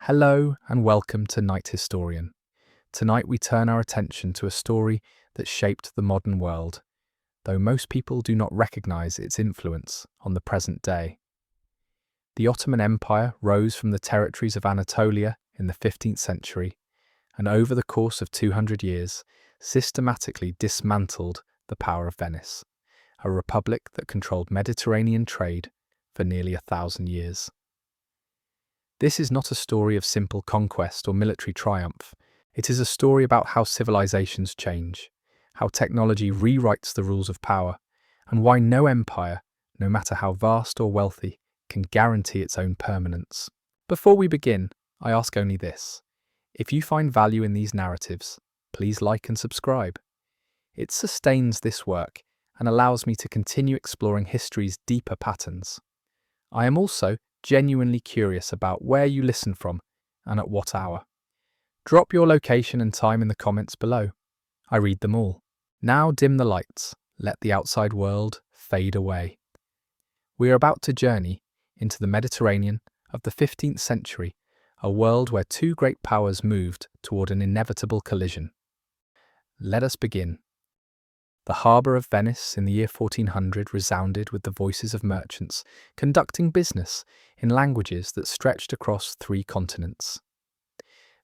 Hello and welcome to Night Historian. Tonight we turn our attention to a story that shaped the modern world, though most people do not recognize its influence on the present day. The Ottoman Empire rose from the territories of Anatolia in the 15th century, and over the course of 200 years, systematically dismantled the power of Venice, a republic that controlled Mediterranean trade for nearly 1,000 years. This is not a story of simple conquest or military triumph. It is a story about how civilizations change, how technology rewrites the rules of power, and why no empire, no matter how vast or wealthy, can guarantee its own permanence. Before we begin, I ask only this. If you find value in these narratives, please like and subscribe. It sustains this work and allows me to continue exploring history's deeper patterns. I am also genuinely curious about where you listen from and at what hour. Drop your location and time in the comments below. I read them all. Now dim the lights, let the outside world fade away. We are about to journey into the Mediterranean of the 15th century, a world where two great powers moved toward an inevitable collision. Let us begin. The harbour of Venice in the year 1400 resounded with the voices of merchants conducting business in languages that stretched across 3 continents.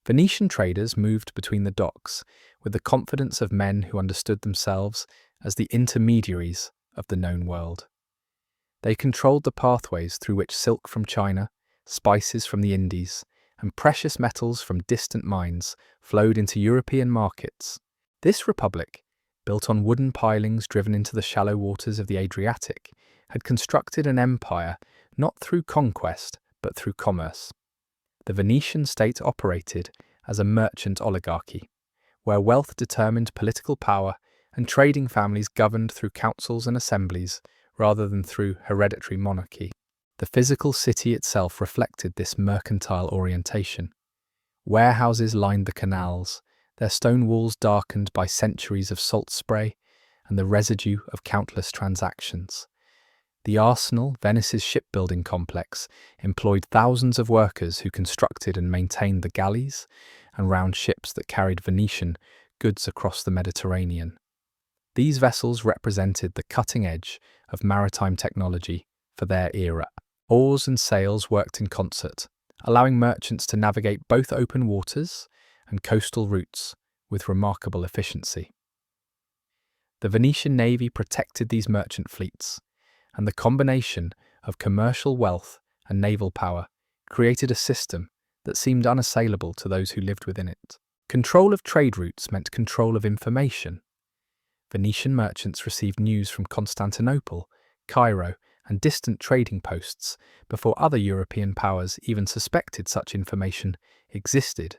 Venetian traders moved between the docks with the confidence of men who understood themselves as the intermediaries of the known world. They controlled the pathways through which silk from China, spices from the Indies, and precious metals from distant mines flowed into European markets. This republic, built on wooden pilings driven into the shallow waters of the Adriatic, had constructed an empire not through conquest but through commerce. The Venetian state operated as a merchant oligarchy, where wealth determined political power and trading families governed through councils and assemblies rather than through hereditary monarchy. The physical city itself reflected this mercantile orientation. Warehouses lined the canals, their stone walls darkened by centuries of salt spray and the residue of countless transactions. The arsenal, Venice's shipbuilding complex, employed thousands of workers who constructed and maintained the galleys and round ships that carried Venetian goods across the Mediterranean. These vessels represented the cutting edge of maritime technology for their era. Oars and sails worked in concert, allowing merchants to navigate both open waters and coastal routes with remarkable efficiency. The Venetian navy protected these merchant fleets, and the combination of commercial wealth and naval power created a system that seemed unassailable to those who lived within it. Control of trade routes meant control of information. Venetian merchants received news from Constantinople, Cairo, and distant trading posts before other European powers even suspected such information existed.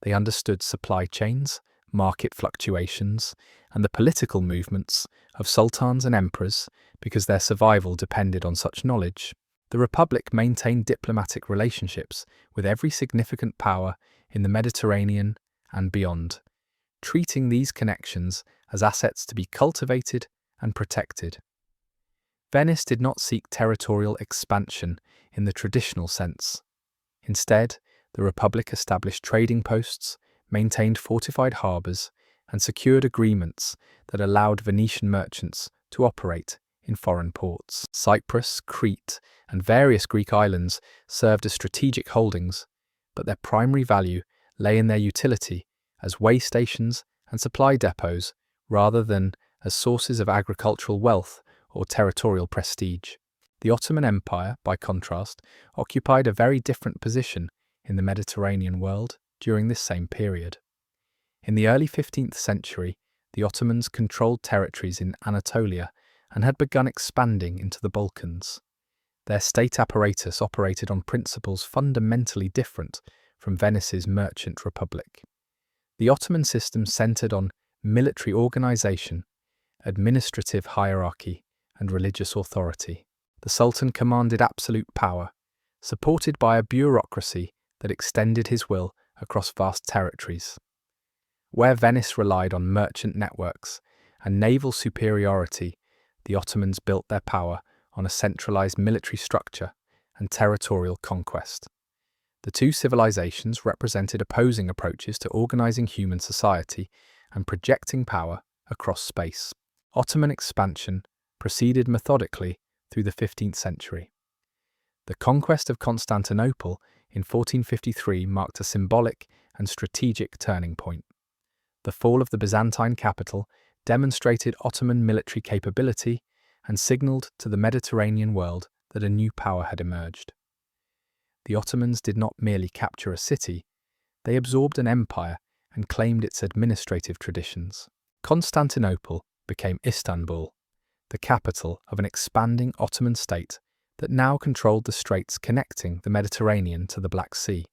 They understood supply chains, market fluctuations, and the political movements of sultans and emperors because their survival depended on such knowledge. The Republic maintained diplomatic relationships with every significant power in the Mediterranean and beyond, treating these connections as assets to be cultivated and protected. Venice did not seek territorial expansion in the traditional sense. Instead, the Republic established trading posts, maintained fortified harbours, and secured agreements that allowed Venetian merchants to operate in foreign ports. Cyprus, Crete, and various Greek islands served as strategic holdings, but their primary value lay in their utility as way stations and supply depots rather than as sources of agricultural wealth or territorial prestige. The Ottoman Empire, by contrast, occupied a very different position in the Mediterranean world during this same period. In the early 15th century, the Ottomans controlled territories in Anatolia and had begun expanding into the Balkans. Their state apparatus operated on principles fundamentally different from Venice's merchant republic. The Ottoman system centered on military organization, administrative hierarchy, and religious authority. The Sultan commanded absolute power, supported by a bureaucracy that extended his will across vast territories. Where Venice relied on merchant networks and naval superiority, the Ottomans built their power on a centralized military structure and territorial conquest. The two civilizations represented opposing approaches to organizing human society and projecting power across space. Ottoman expansion proceeded methodically through the 15th century. The conquest of Constantinople in 1453 marked a symbolic and strategic turning point. The fall of the Byzantine capital demonstrated Ottoman military capability and signaled to the Mediterranean world that a new power had emerged. The Ottomans did not merely capture a city, they absorbed an empire and claimed its administrative traditions. Constantinople became Istanbul, the capital of an expanding Ottoman state that now controlled the straits connecting the Mediterranean to the Black Sea.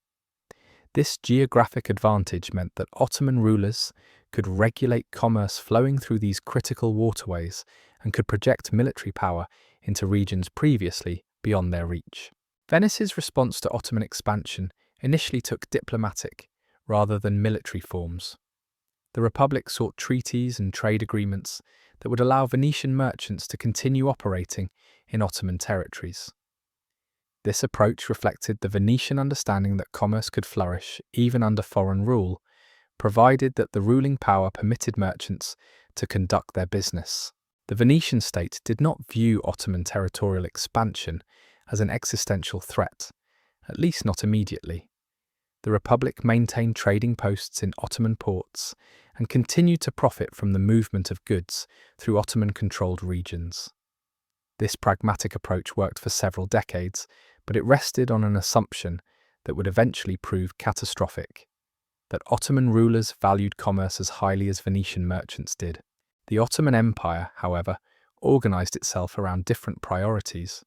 This geographic advantage meant that Ottoman rulers could regulate commerce flowing through these critical waterways and could project military power into regions previously beyond their reach. Venice's response to Ottoman expansion initially took diplomatic rather than military forms. The Republic sought treaties and trade agreements that would allow Venetian merchants to continue operating in Ottoman territories. This approach reflected the Venetian understanding that commerce could flourish even under foreign rule, provided that the ruling power permitted merchants to conduct their business. The Venetian state did not view Ottoman territorial expansion as an existential threat, at least not immediately. The Republic maintained trading posts in Ottoman ports and continued to profit from the movement of goods through Ottoman-controlled regions. This pragmatic approach worked for several decades, but it rested on an assumption that would eventually prove catastrophic: that Ottoman rulers valued commerce as highly as Venetian merchants did. The Ottoman Empire, however, organized itself around different priorities.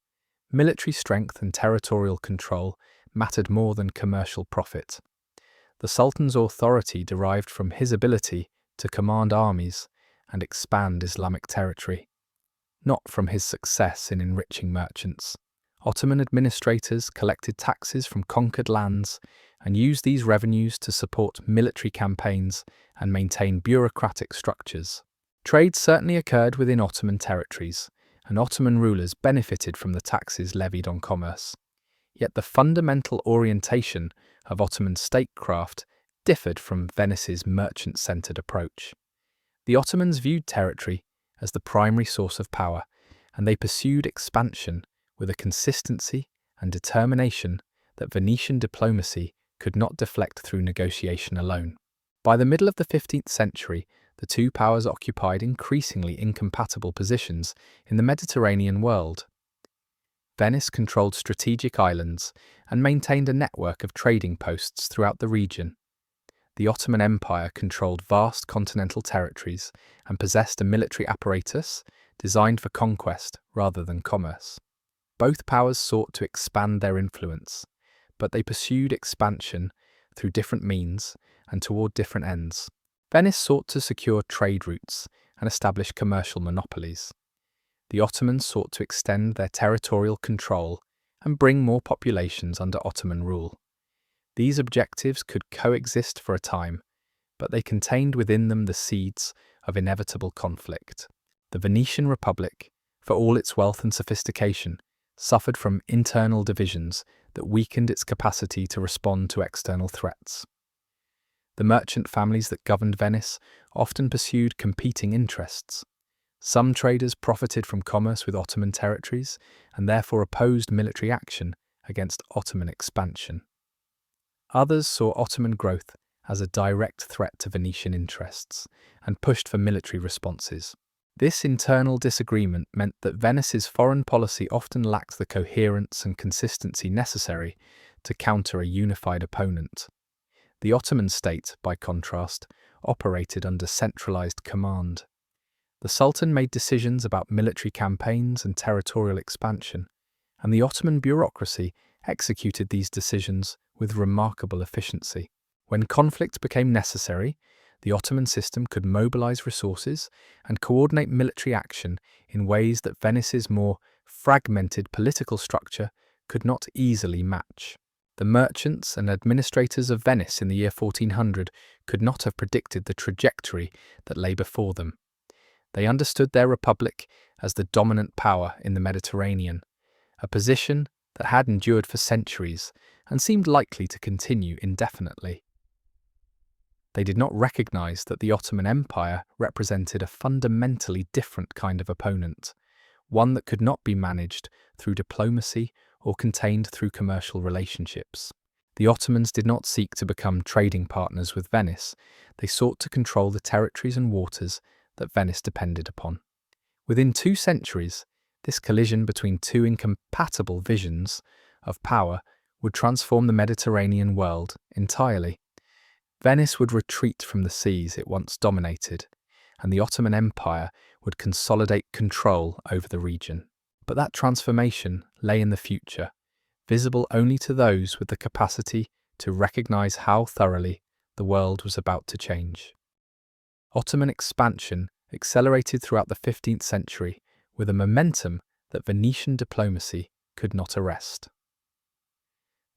Military strength and territorial control mattered more than commercial profit. The Sultan's authority derived from his ability to command armies and expand Islamic territory, not from his success in enriching merchants. Ottoman administrators collected taxes from conquered lands and used these revenues to support military campaigns and maintain bureaucratic structures. Trade certainly occurred within Ottoman territories, and Ottoman rulers benefited from the taxes levied on commerce. Yet the fundamental orientation of Ottoman statecraft differed from Venice's merchant-centered approach. The Ottomans viewed territory as the primary source of power, and they pursued expansion with a consistency and determination that Venetian diplomacy could not deflect through negotiation alone. By the middle of the 15th century, the two powers occupied increasingly incompatible positions in the Mediterranean world. Venice controlled strategic islands and maintained a network of trading posts throughout the region. The Ottoman Empire controlled vast continental territories and possessed a military apparatus designed for conquest rather than commerce. Both powers sought to expand their influence, but they pursued expansion through different means and toward different ends. Venice sought to secure trade routes and establish commercial monopolies. The Ottomans sought to extend their territorial control and bring more populations under Ottoman rule. These objectives could coexist for a time, but they contained within them the seeds of inevitable conflict. The Venetian Republic, for all its wealth and sophistication, suffered from internal divisions that weakened its capacity to respond to external threats. The merchant families that governed Venice often pursued competing interests. Some traders profited from commerce with Ottoman territories and therefore opposed military action against Ottoman expansion. Others saw Ottoman growth as a direct threat to Venetian interests and pushed for military responses. This internal disagreement meant that Venice's foreign policy often lacked the coherence and consistency necessary to counter a unified opponent. The Ottoman state, by contrast, operated under centralized command. The Sultan made decisions about military campaigns and territorial expansion, and the Ottoman bureaucracy executed these decisions with remarkable efficiency. When conflict became necessary, the Ottoman system could mobilize resources and coordinate military action in ways that Venice's more fragmented political structure could not easily match. The merchants and administrators of Venice in the year 1400 could not have predicted the trajectory that lay before them. They understood their republic as the dominant power in the Mediterranean, a position that had endured for centuries and seemed likely to continue indefinitely. They did not recognize that the Ottoman Empire represented a fundamentally different kind of opponent, one that could not be managed through diplomacy or contained through commercial relationships. The Ottomans did not seek to become trading partners with Venice, they sought to control the territories and waters that Venice depended upon. Within 2 centuries, this collision between two incompatible visions of power would transform the Mediterranean world entirely. Venice would retreat from the seas it once dominated, and the Ottoman Empire would consolidate control over the region. But that transformation lay in the future, visible only to those with the capacity to recognize how thoroughly the world was about to change. Ottoman expansion accelerated throughout the 15th century with a momentum that Venetian diplomacy could not arrest.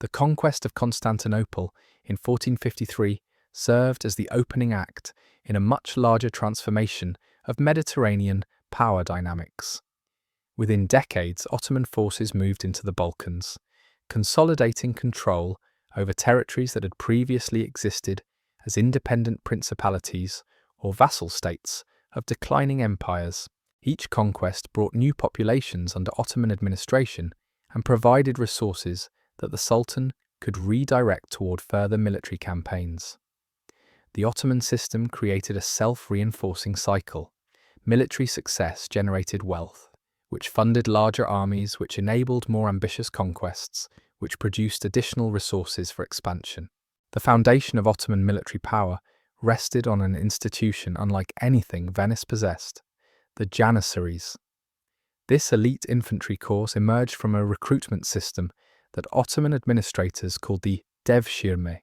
The conquest of Constantinople in 1453 served as the opening act in a much larger transformation of Mediterranean power dynamics. Within decades, Ottoman forces moved into the Balkans, consolidating control over territories that had previously existed as independent principalities or vassal states of declining empires. Each conquest brought new populations under Ottoman administration and provided resources that the Sultan could redirect toward further military campaigns. The Ottoman system created a self-reinforcing cycle. Military success generated wealth, which funded larger armies, which enabled more ambitious conquests, which produced additional resources for expansion. The foundation of Ottoman military power rested on an institution unlike anything Venice possessed, the Janissaries. This elite infantry corps emerged from a recruitment system that Ottoman administrators called the devshirme,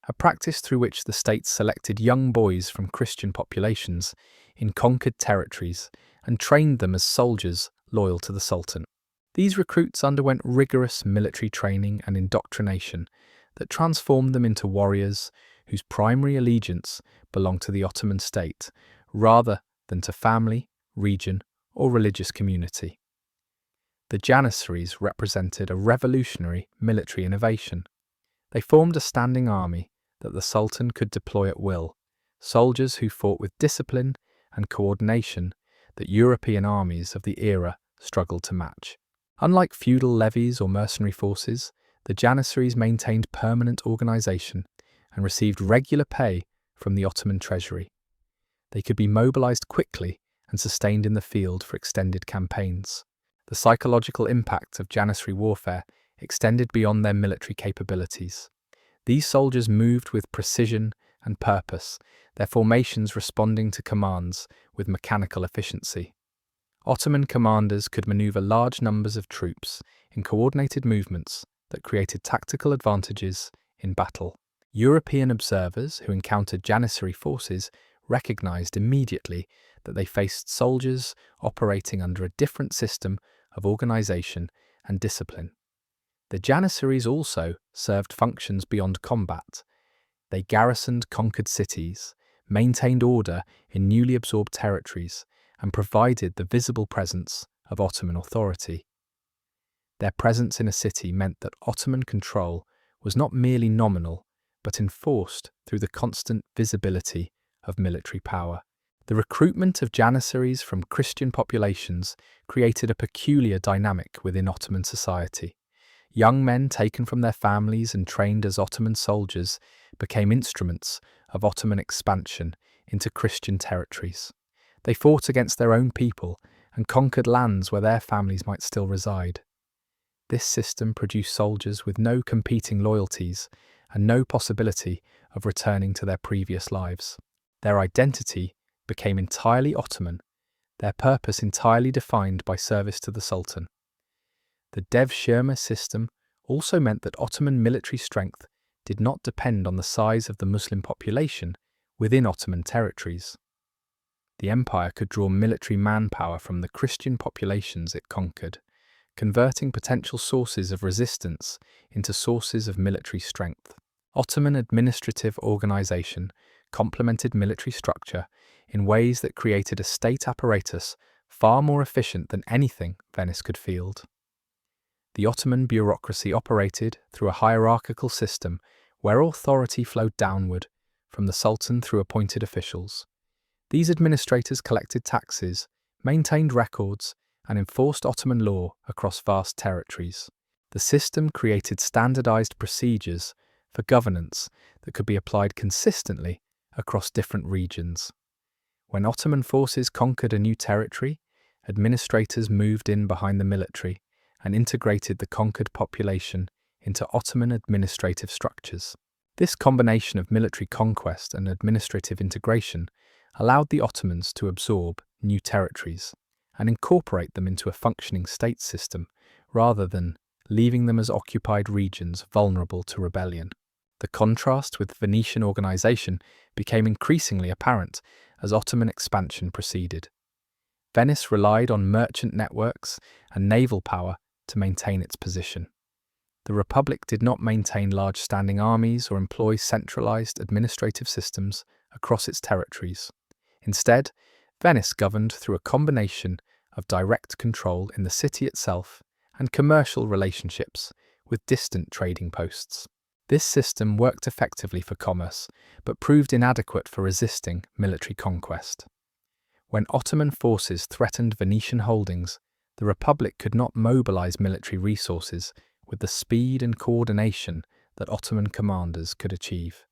a practice through which the state selected young boys from Christian populations in conquered territories and trained them as soldiers loyal to the Sultan. These recruits underwent rigorous military training and indoctrination that transformed them into warriors whose primary allegiance belonged to the Ottoman state, rather than to family, region, or religious community. The Janissaries represented a revolutionary military innovation. They formed a standing army that the Sultan could deploy at will, soldiers who fought with discipline and coordination that European armies of the era struggled to match. Unlike feudal levies or mercenary forces, the Janissaries maintained permanent organization and received regular pay from the Ottoman treasury. They could be mobilized quickly and sustained in the field for extended campaigns. The psychological impact of Janissary warfare extended beyond their military capabilities. These soldiers moved with precision and purpose, their formations responding to commands with mechanical efficiency. Ottoman commanders could maneuver large numbers of troops in coordinated movements that created tactical advantages in battle. European observers who encountered Janissary forces recognized immediately that they faced soldiers operating under a different system of organization and discipline. The Janissaries also served functions beyond combat. They garrisoned conquered cities, maintained order in newly absorbed territories, and provided the visible presence of Ottoman authority. Their presence in a city meant that Ottoman control was not merely nominal, but enforced through the constant visibility of military power. The recruitment of Janissaries from Christian populations created a peculiar dynamic within Ottoman society. Young men taken from their families and trained as Ottoman soldiers became instruments of Ottoman expansion into Christian territories. They fought against their own people and conquered lands where their families might still reside. This system produced soldiers with no competing loyalties and no possibility of returning to their previous lives. Their identity became entirely Ottoman, their purpose entirely defined by service to the Sultan. The devshirme system also meant that Ottoman military strength did not depend on the size of the Muslim population within Ottoman territories. The empire could draw military manpower from the Christian populations it conquered, converting potential sources of resistance into sources of military strength. Ottoman administrative organization complemented military structure in ways that created a state apparatus far more efficient than anything Venice could field. The Ottoman bureaucracy operated through a hierarchical system where authority flowed downward, from the Sultan through appointed officials. These administrators collected taxes, maintained records, and enforced Ottoman law across vast territories. The system created standardized procedures for governance that could be applied consistently across different regions. When Ottoman forces conquered a new territory, administrators moved in behind the military and integrated the conquered population into Ottoman administrative structures. This combination of military conquest and administrative integration allowed the Ottomans to absorb new territories and incorporate them into a functioning state system rather than leaving them as occupied regions vulnerable to rebellion. The contrast with Venetian organization became increasingly apparent as Ottoman expansion proceeded. Venice relied on merchant networks and naval power to maintain its position. The Republic did not maintain large standing armies or employ centralized administrative systems across its territories. Instead, Venice governed through a combination of direct control in the city itself and commercial relationships with distant trading posts. This system worked effectively for commerce, but proved inadequate for resisting military conquest. When Ottoman forces threatened Venetian holdings, the Republic could not mobilize military resources with the speed and coordination that Ottoman commanders could achieve.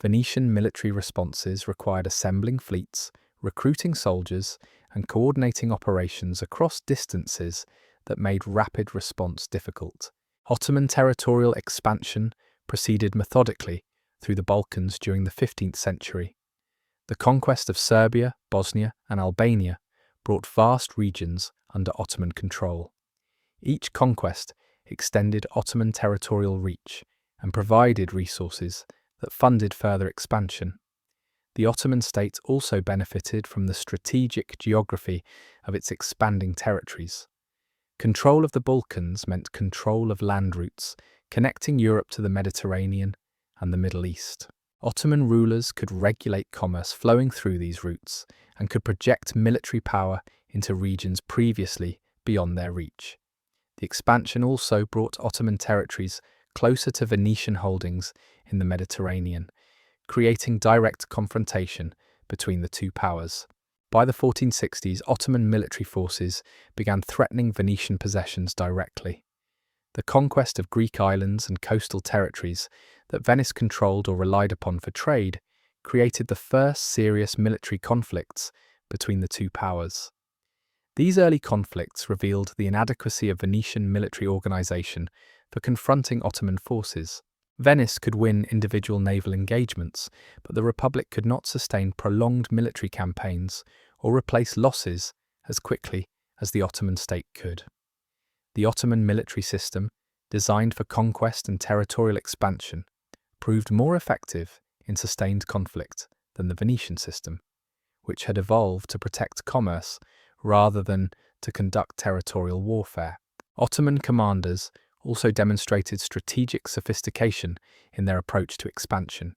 Venetian military responses required assembling fleets, recruiting soldiers, and coordinating operations across distances that made rapid response difficult. Ottoman territorial expansion proceeded methodically through the Balkans during the 15th century. The conquest of Serbia, Bosnia, and Albania brought vast regions under Ottoman control. Each conquest extended Ottoman territorial reach and provided resources that funded further expansion. The Ottoman state also benefited from the strategic geography of its expanding territories. Control of the Balkans meant control of land routes connecting Europe to the Mediterranean and the Middle East. Ottoman rulers could regulate commerce flowing through these routes and could project military power into regions previously beyond their reach. The expansion also brought Ottoman territories closer to Venetian holdings in the Mediterranean, creating direct confrontation between the two powers. By the 1460s, Ottoman military forces began threatening Venetian possessions directly. The conquest of Greek islands and coastal territories that Venice controlled or relied upon for trade created the first serious military conflicts between the two powers. These early conflicts revealed the inadequacy of Venetian military organization for confronting Ottoman forces. Venice could win individual naval engagements, but the Republic could not sustain prolonged military campaigns or replace losses as quickly as the Ottoman state could. The Ottoman military system, designed for conquest and territorial expansion, proved more effective in sustained conflict than the Venetian system, which had evolved to protect commerce rather than to conduct territorial warfare. Ottoman commanders also demonstrated strategic sophistication in their approach to expansion.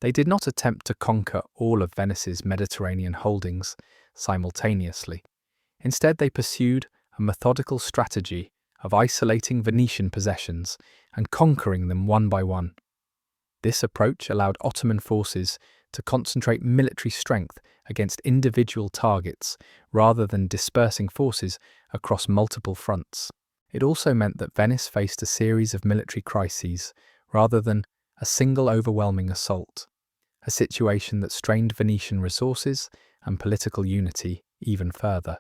They did not attempt to conquer all of Venice's Mediterranean holdings simultaneously. Instead, they pursued a methodical strategy of isolating Venetian possessions and conquering them one by one. This approach allowed Ottoman forces to concentrate military strength against individual targets rather than dispersing forces across multiple fronts. It also meant that Venice faced a series of military crises rather than a single overwhelming assault, a situation that strained Venetian resources and political unity even further.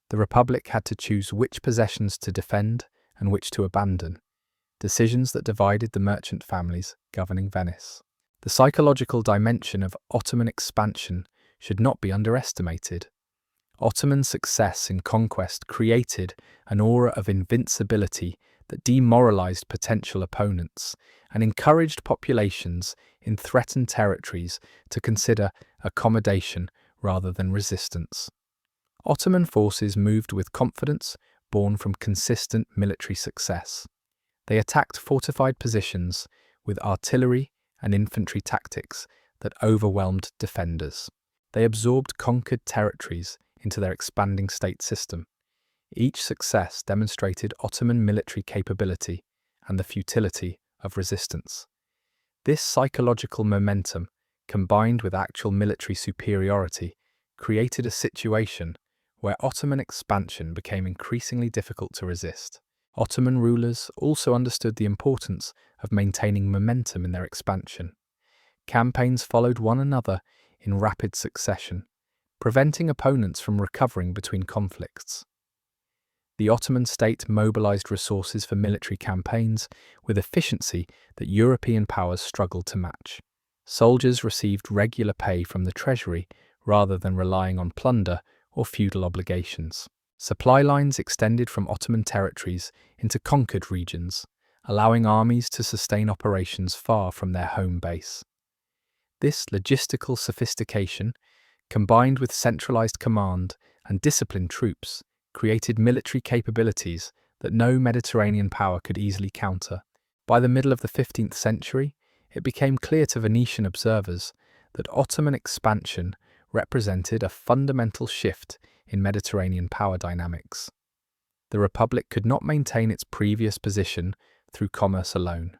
The Republic had to choose which possessions to defend and which to abandon, decisions that divided the merchant families governing Venice. The psychological dimension of Ottoman expansion should not be underestimated. Ottoman success in conquest created an aura of invincibility that demoralized potential opponents and encouraged populations in threatened territories to consider accommodation rather than resistance. Ottoman forces moved with confidence born from consistent military success. They attacked fortified positions with artillery and infantry tactics that overwhelmed defenders. They absorbed conquered territories into their expanding state system, Each success demonstrated Ottoman military capability and the futility of resistance. This psychological momentum, combined with actual military superiority, created a situation where Ottoman expansion became increasingly difficult to resist. Ottoman rulers also understood the importance of maintaining momentum in their expansion. Campaigns followed one another in rapid succession, preventing opponents from recovering between conflicts. The Ottoman state mobilized resources for military campaigns with efficiency that European powers struggled to match. Soldiers received regular pay from the treasury rather than relying on plunder or feudal obligations. Supply lines extended from Ottoman territories into conquered regions, allowing armies to sustain operations far from their home base. This logistical sophistication, combined with centralized command and disciplined troops, created military capabilities that no Mediterranean power could easily counter. By the middle of the 15th century, it became clear to Venetian observers that Ottoman expansion represented a fundamental shift in Mediterranean power dynamics. The Republic could not maintain its previous position through commerce alone.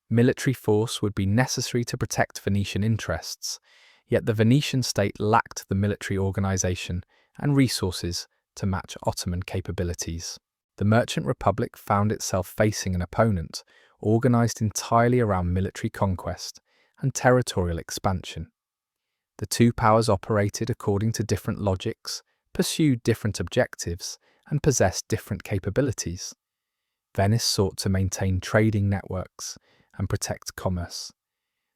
Military force would be necessary to protect Venetian interests, yet the Venetian state lacked the military organization and resources to match Ottoman capabilities. The Merchant Republic found itself facing an opponent organized entirely around military conquest and territorial expansion. The two powers operated according to different logics, pursued different objectives, and possessed different capabilities. Venice sought to maintain trading networks and protect commerce.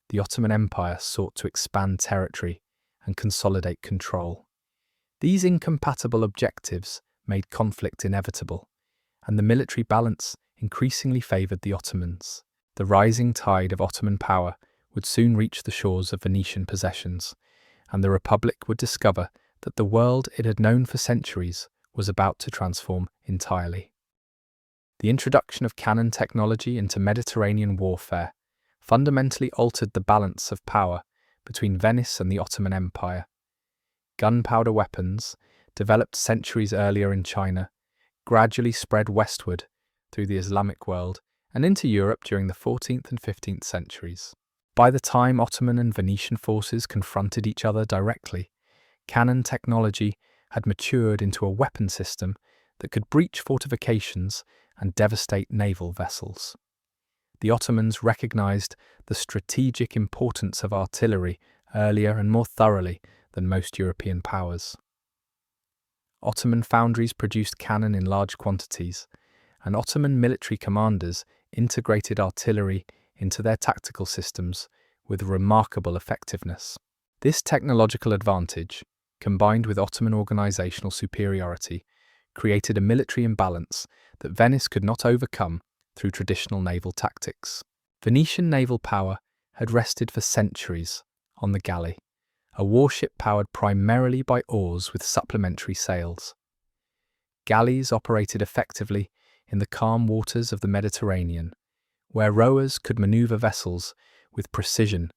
The Ottoman Empire sought to expand territory and consolidate control. These incompatible objectives made conflict inevitable, and the military balance increasingly favored the Ottomans. The rising tide of Ottoman power would soon reach the shores of Venetian possessions, and the Republic would discover that the world it had known for centuries was about to transform entirely. The introduction of cannon technology into Mediterranean warfare fundamentally altered the balance of power between Venice and the Ottoman Empire. Gunpowder weapons, developed centuries earlier in China, gradually spread westward through the Islamic world and into Europe during the 14th and 15th centuries. By the time Ottoman and Venetian forces confronted each other directly, cannon technology had matured into a weapon system that could breach fortifications and devastate naval vessels. The Ottomans recognized the strategic importance of artillery earlier and more thoroughly than most European powers. Ottoman foundries produced cannon in large quantities, and Ottoman military commanders integrated artillery into their tactical systems with remarkable effectiveness. This technological advantage, combined with Ottoman organizational superiority, created a military imbalance that Venice could not overcome through traditional naval tactics. Venetian naval power had rested for centuries on the galley, a warship powered primarily by oars with supplementary sails. Galleys operated effectively in the calm waters of the Mediterranean, where rowers could maneuver vessels with precision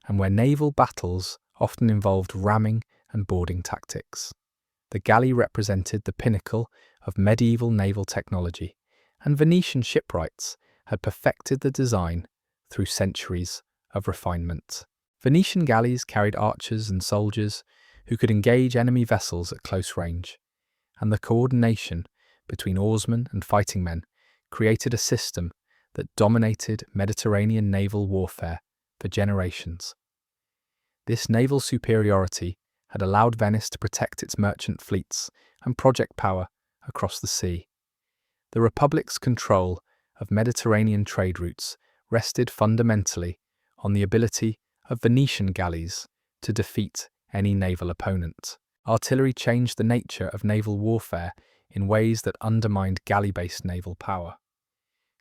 and where naval battles often involved ramming and boarding tactics. The galley represented the pinnacle of medieval naval technology, and Venetian shipwrights had perfected the design through centuries of refinement. Venetian galleys carried archers and soldiers who could engage enemy vessels at close range, and the coordination between oarsmen and fighting men created a system that dominated Mediterranean naval warfare for generations. This naval superiority had allowed Venice to protect its merchant fleets and project power across the sea. The Republic's control of Mediterranean trade routes rested fundamentally on the ability of Venetian galleys to defeat any naval opponent. Artillery changed the nature of naval warfare in ways that undermined galley-based naval power.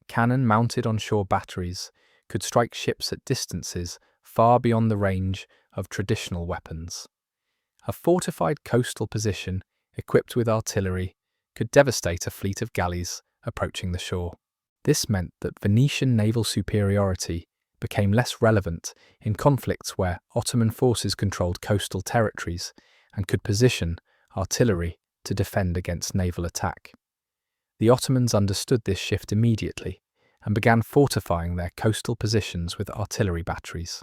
Cannon mounted on shore batteries could strike ships at distances far beyond the range of traditional weapons. A fortified coastal position, equipped with artillery, could devastate a fleet of galleys approaching the shore. This meant that Venetian naval superiority became less relevant in conflicts where Ottoman forces controlled coastal territories and could position artillery to defend against naval attack. The Ottomans understood this shift immediately and began fortifying their coastal positions with artillery batteries.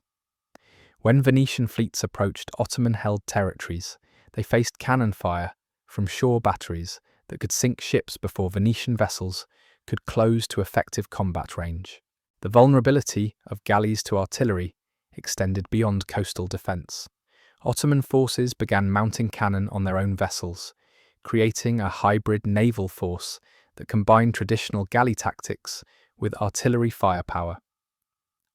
When Venetian fleets approached Ottoman-held territories, they faced cannon fire from shore batteries that could sink ships before Venetian vessels could close to effective combat range. The vulnerability of galleys to artillery extended beyond coastal defence. Ottoman forces began mounting cannon on their own vessels, creating a hybrid naval force that combined traditional galley tactics with artillery firepower.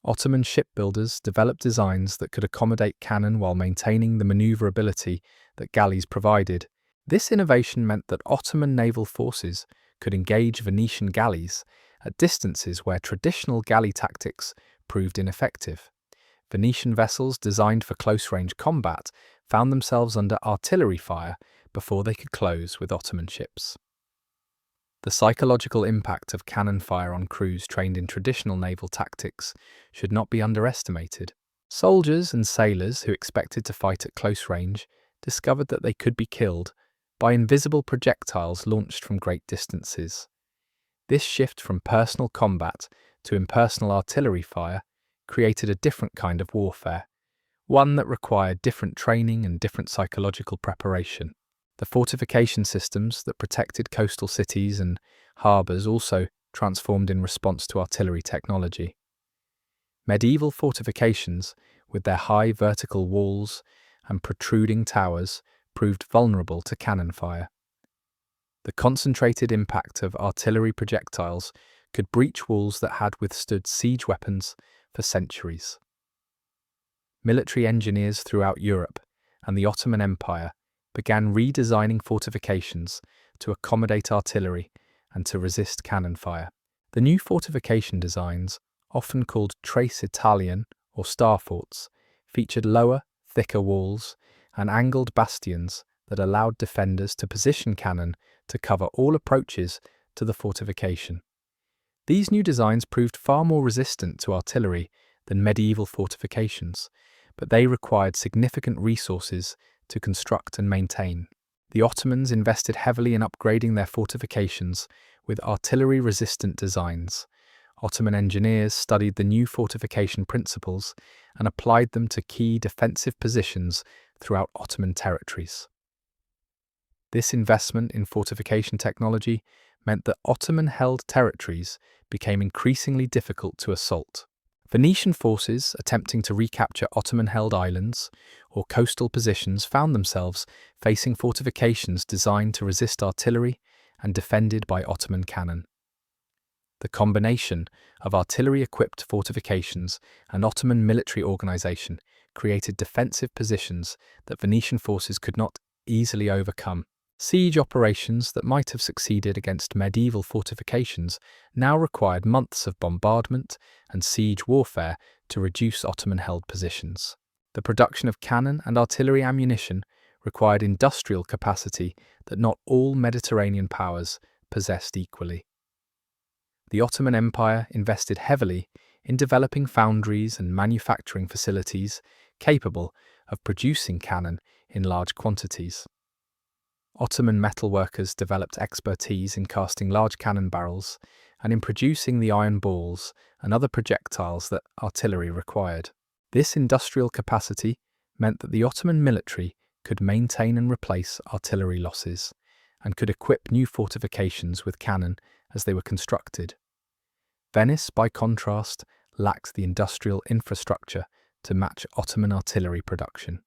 Ottoman shipbuilders developed designs that could accommodate cannon while maintaining the maneuverability that galleys provided. This innovation meant that Ottoman naval forces could engage Venetian galleys at distances where traditional galley tactics proved ineffective. Venetian vessels designed for close-range combat found themselves under artillery fire before they could close with Ottoman ships. The psychological impact of cannon fire on crews trained in traditional naval tactics should not be underestimated. Soldiers and sailors who expected to fight at close range discovered that they could be killed by invisible projectiles launched from great distances. This shift from personal combat to impersonal artillery fire created a different kind of warfare, one that required different training and different psychological preparation. The fortification systems that protected coastal cities and harbours also transformed in response to artillery technology. Medieval fortifications, with their high vertical walls and protruding towers, proved vulnerable to cannon fire. The concentrated impact of artillery projectiles could breach walls that had withstood siege weapons for centuries. Military engineers throughout Europe and the Ottoman Empire began redesigning fortifications to accommodate artillery and to resist cannon fire. The new fortification designs, often called Tres Italian or star forts, featured lower, thicker walls and angled bastions that allowed defenders to position cannon to cover all approaches to the fortification. These new designs proved far more resistant to artillery than medieval fortifications, but they required significant resources to construct and maintain. The Ottomans invested heavily in upgrading their fortifications with artillery-resistant designs. Ottoman engineers studied the new fortification principles and applied them to key defensive positions throughout Ottoman territories. This investment in fortification technology meant that Ottoman-held territories became increasingly difficult to assault. Venetian forces attempting to recapture Ottoman-held islands or coastal positions found themselves facing fortifications designed to resist artillery and defended by Ottoman cannon. The combination of artillery-equipped fortifications and Ottoman military organization created defensive positions that Venetian forces could not easily overcome. Siege operations that might have succeeded against medieval fortifications now required months of bombardment and siege warfare to reduce Ottoman-held positions. The production of cannon and artillery ammunition required industrial capacity that not all Mediterranean powers possessed equally. The Ottoman Empire invested heavily in developing foundries and manufacturing facilities capable of producing cannon in large quantities. Ottoman metalworkers developed expertise in casting large cannon barrels and in producing the iron balls and other projectiles that artillery required. This industrial capacity meant that the Ottoman military could maintain and replace artillery losses and could equip new fortifications with cannon as they were constructed. Venice, by contrast, lacked the industrial infrastructure to match Ottoman artillery production.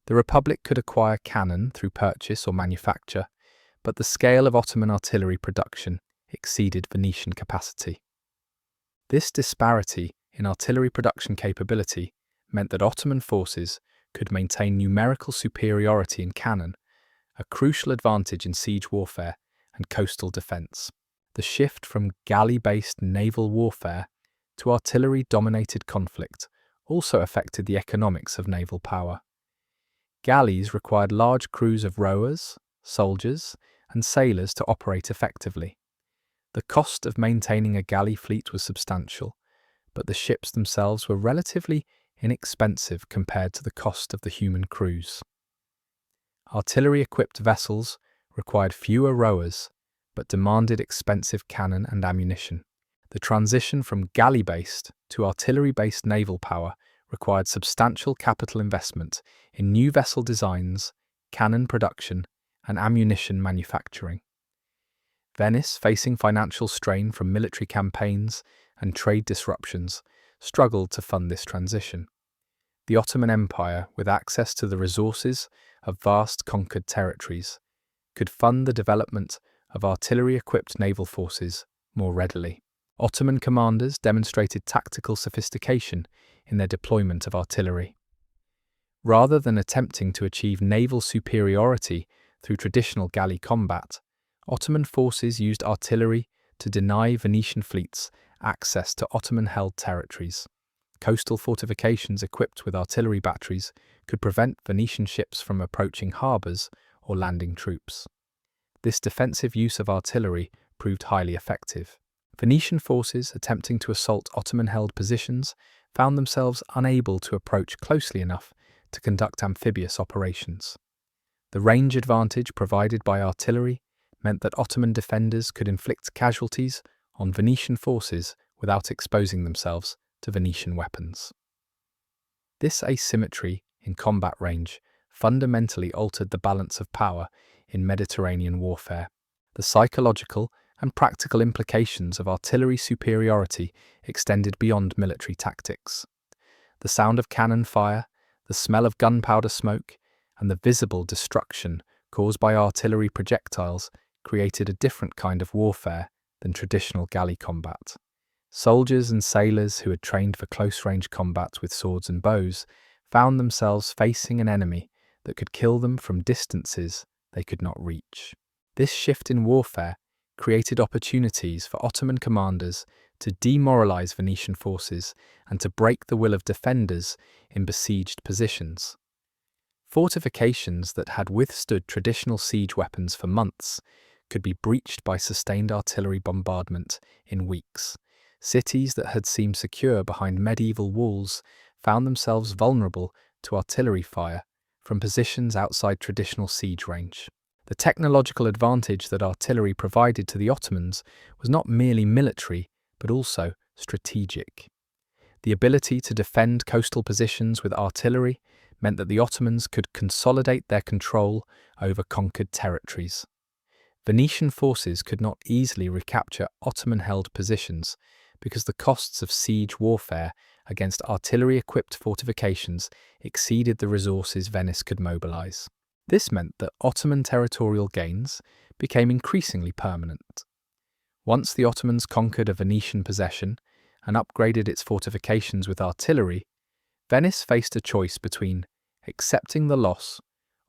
The Republic could acquire cannon through purchase or manufacture, but the scale of Ottoman artillery production exceeded Venetian capacity. This disparity in artillery production capability meant that Ottoman forces could maintain numerical superiority in cannon, a crucial advantage in siege warfare and coastal defence. The shift from galley-based naval warfare to artillery-dominated conflict also affected the economics of naval power. Galleys required large crews of rowers, soldiers, and sailors to operate effectively. The cost of maintaining a galley fleet was substantial, but the ships themselves were relatively inexpensive compared to the cost of the human crews. Artillery-equipped vessels required fewer rowers, but demanded expensive cannon and ammunition. The transition from galley-based to artillery-based naval power required substantial capital investment in new vessel designs, cannon production, and ammunition manufacturing. Venice, facing financial strain from military campaigns and trade disruptions, struggled to fund this transition. The Ottoman Empire, with access to the resources of vast conquered territories, could fund the development of artillery-equipped naval forces more readily. Ottoman commanders demonstrated tactical sophistication in their deployment of artillery. Rather than attempting to achieve naval superiority through traditional galley combat, Ottoman forces used artillery to deny Venetian fleets access to Ottoman-held territories. Coastal fortifications equipped with artillery batteries could prevent Venetian ships from approaching harbours or landing troops. This defensive use of artillery proved highly effective. Venetian forces attempting to assault Ottoman-held positions found themselves unable to approach closely enough to conduct amphibious operations. The range advantage provided by artillery meant that Ottoman defenders could inflict casualties on Venetian forces without exposing themselves to Venetian weapons. This asymmetry in combat range fundamentally altered the balance of power in Mediterranean warfare. The psychological and practical implications of artillery superiority extended beyond military tactics. The sound of cannon fire, the smell of gunpowder smoke, and the visible destruction caused by artillery projectiles created a different kind of warfare than traditional galley combat. Soldiers and sailors who had trained for close-range combat with swords and bows found themselves facing an enemy that could kill them from distances they could not reach. This shift in warfare created opportunities for Ottoman commanders to demoralize Venetian forces and to break the will of defenders in besieged positions. Fortifications that had withstood traditional siege weapons for months could be breached by sustained artillery bombardment in weeks. Cities that had seemed secure behind medieval walls found themselves vulnerable to artillery fire from positions outside traditional siege range. The technological advantage that artillery provided to the Ottomans was not merely military, but also strategic. The ability to defend coastal positions with artillery meant that the Ottomans could consolidate their control over conquered territories. Venetian forces could not easily recapture Ottoman-held positions because the costs of siege warfare against artillery-equipped fortifications exceeded the resources Venice could mobilize. This meant that Ottoman territorial gains became increasingly permanent. Once the Ottomans conquered a Venetian possession and upgraded its fortifications with artillery, Venice faced a choice between accepting the loss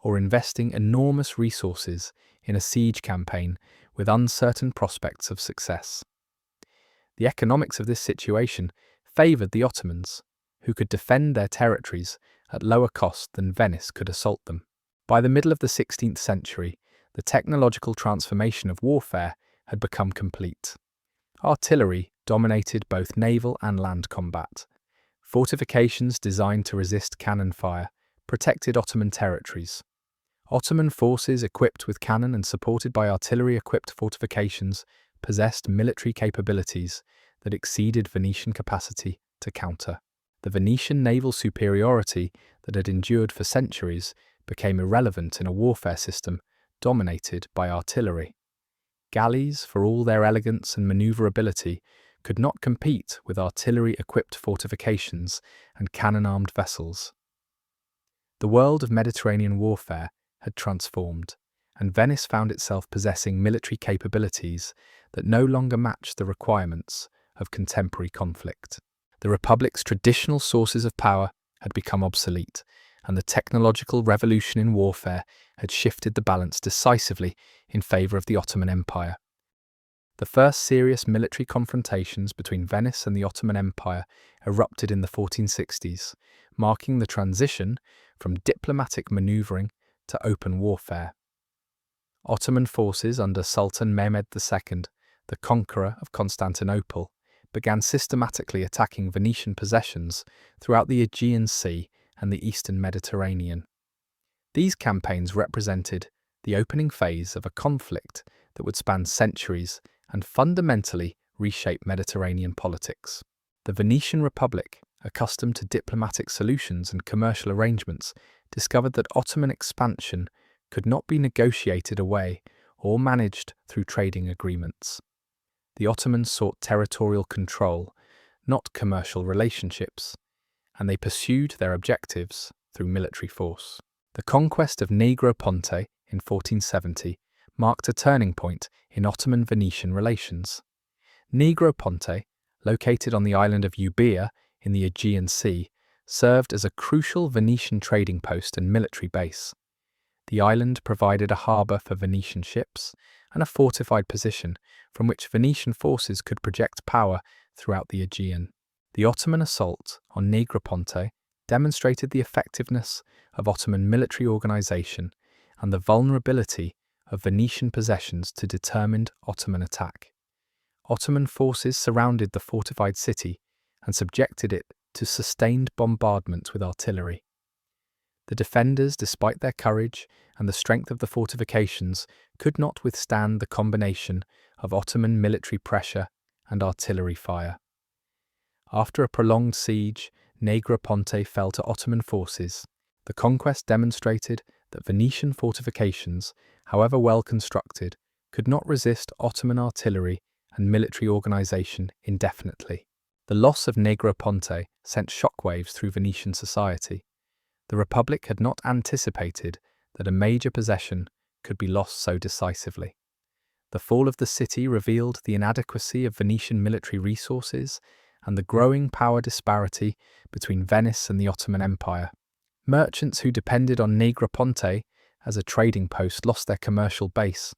or investing enormous resources in a siege campaign with uncertain prospects of success. The economics of this situation favoured the Ottomans, who could defend their territories at lower cost than Venice could assault them. By the middle of the 16th century, the technological transformation of warfare had become complete. Artillery dominated both naval and land combat. Fortifications designed to resist cannon fire protected Ottoman territories. Ottoman forces equipped with cannon and supported by artillery-equipped fortifications possessed military capabilities that exceeded Venetian capacity to counter. The Venetian naval superiority that had endured for centuries became irrelevant in a warfare system dominated by artillery. Galleys, for all their elegance and maneuverability, could not compete with artillery-equipped fortifications and cannon-armed vessels. The world of Mediterranean warfare had transformed, and Venice found itself possessing military capabilities that no longer matched the requirements of contemporary conflict. The Republic's traditional sources of power had become obsolete, and the technological revolution in warfare had shifted the balance decisively in favour of the Ottoman Empire. The first serious military confrontations between Venice and the Ottoman Empire erupted in the 1460s, marking the transition from diplomatic manoeuvring to open warfare. Ottoman forces under Sultan Mehmed II, the conqueror of Constantinople, began systematically attacking Venetian possessions throughout the Aegean Sea and the eastern Mediterranean. These campaigns represented the opening phase of a conflict that would span centuries and fundamentally reshape Mediterranean politics. The Venetian Republic, accustomed to diplomatic solutions and commercial arrangements, discovered that Ottoman expansion could not be negotiated away or managed through trading agreements. The Ottomans sought territorial control, not commercial relationships, and they pursued their objectives through military force. The conquest of Negroponte in 1470 marked a turning point in Ottoman-Venetian relations. Negroponte, located on the island of Euboea in the Aegean Sea, served as a crucial Venetian trading post and military base. The island provided a harbour for Venetian ships and a fortified position from which Venetian forces could project power throughout the Aegean. The Ottoman assault on Negroponte demonstrated the effectiveness of Ottoman military organisation and the vulnerability of Venetian possessions to determined Ottoman attack. Ottoman forces surrounded the fortified city and subjected it to sustained bombardment with artillery. The defenders, despite their courage and the strength of the fortifications, could not withstand the combination of Ottoman military pressure and artillery fire. After a prolonged siege, Negroponte fell to Ottoman forces. The conquest demonstrated that Venetian fortifications, however well constructed, could not resist Ottoman artillery and military organisation indefinitely. The loss of Negroponte sent shockwaves through Venetian society. The Republic had not anticipated that a major possession could be lost so decisively. The fall of the city revealed the inadequacy of Venetian military resources and the growing power disparity between Venice and the Ottoman Empire. Merchants who depended on Negroponte as a trading post lost their commercial base.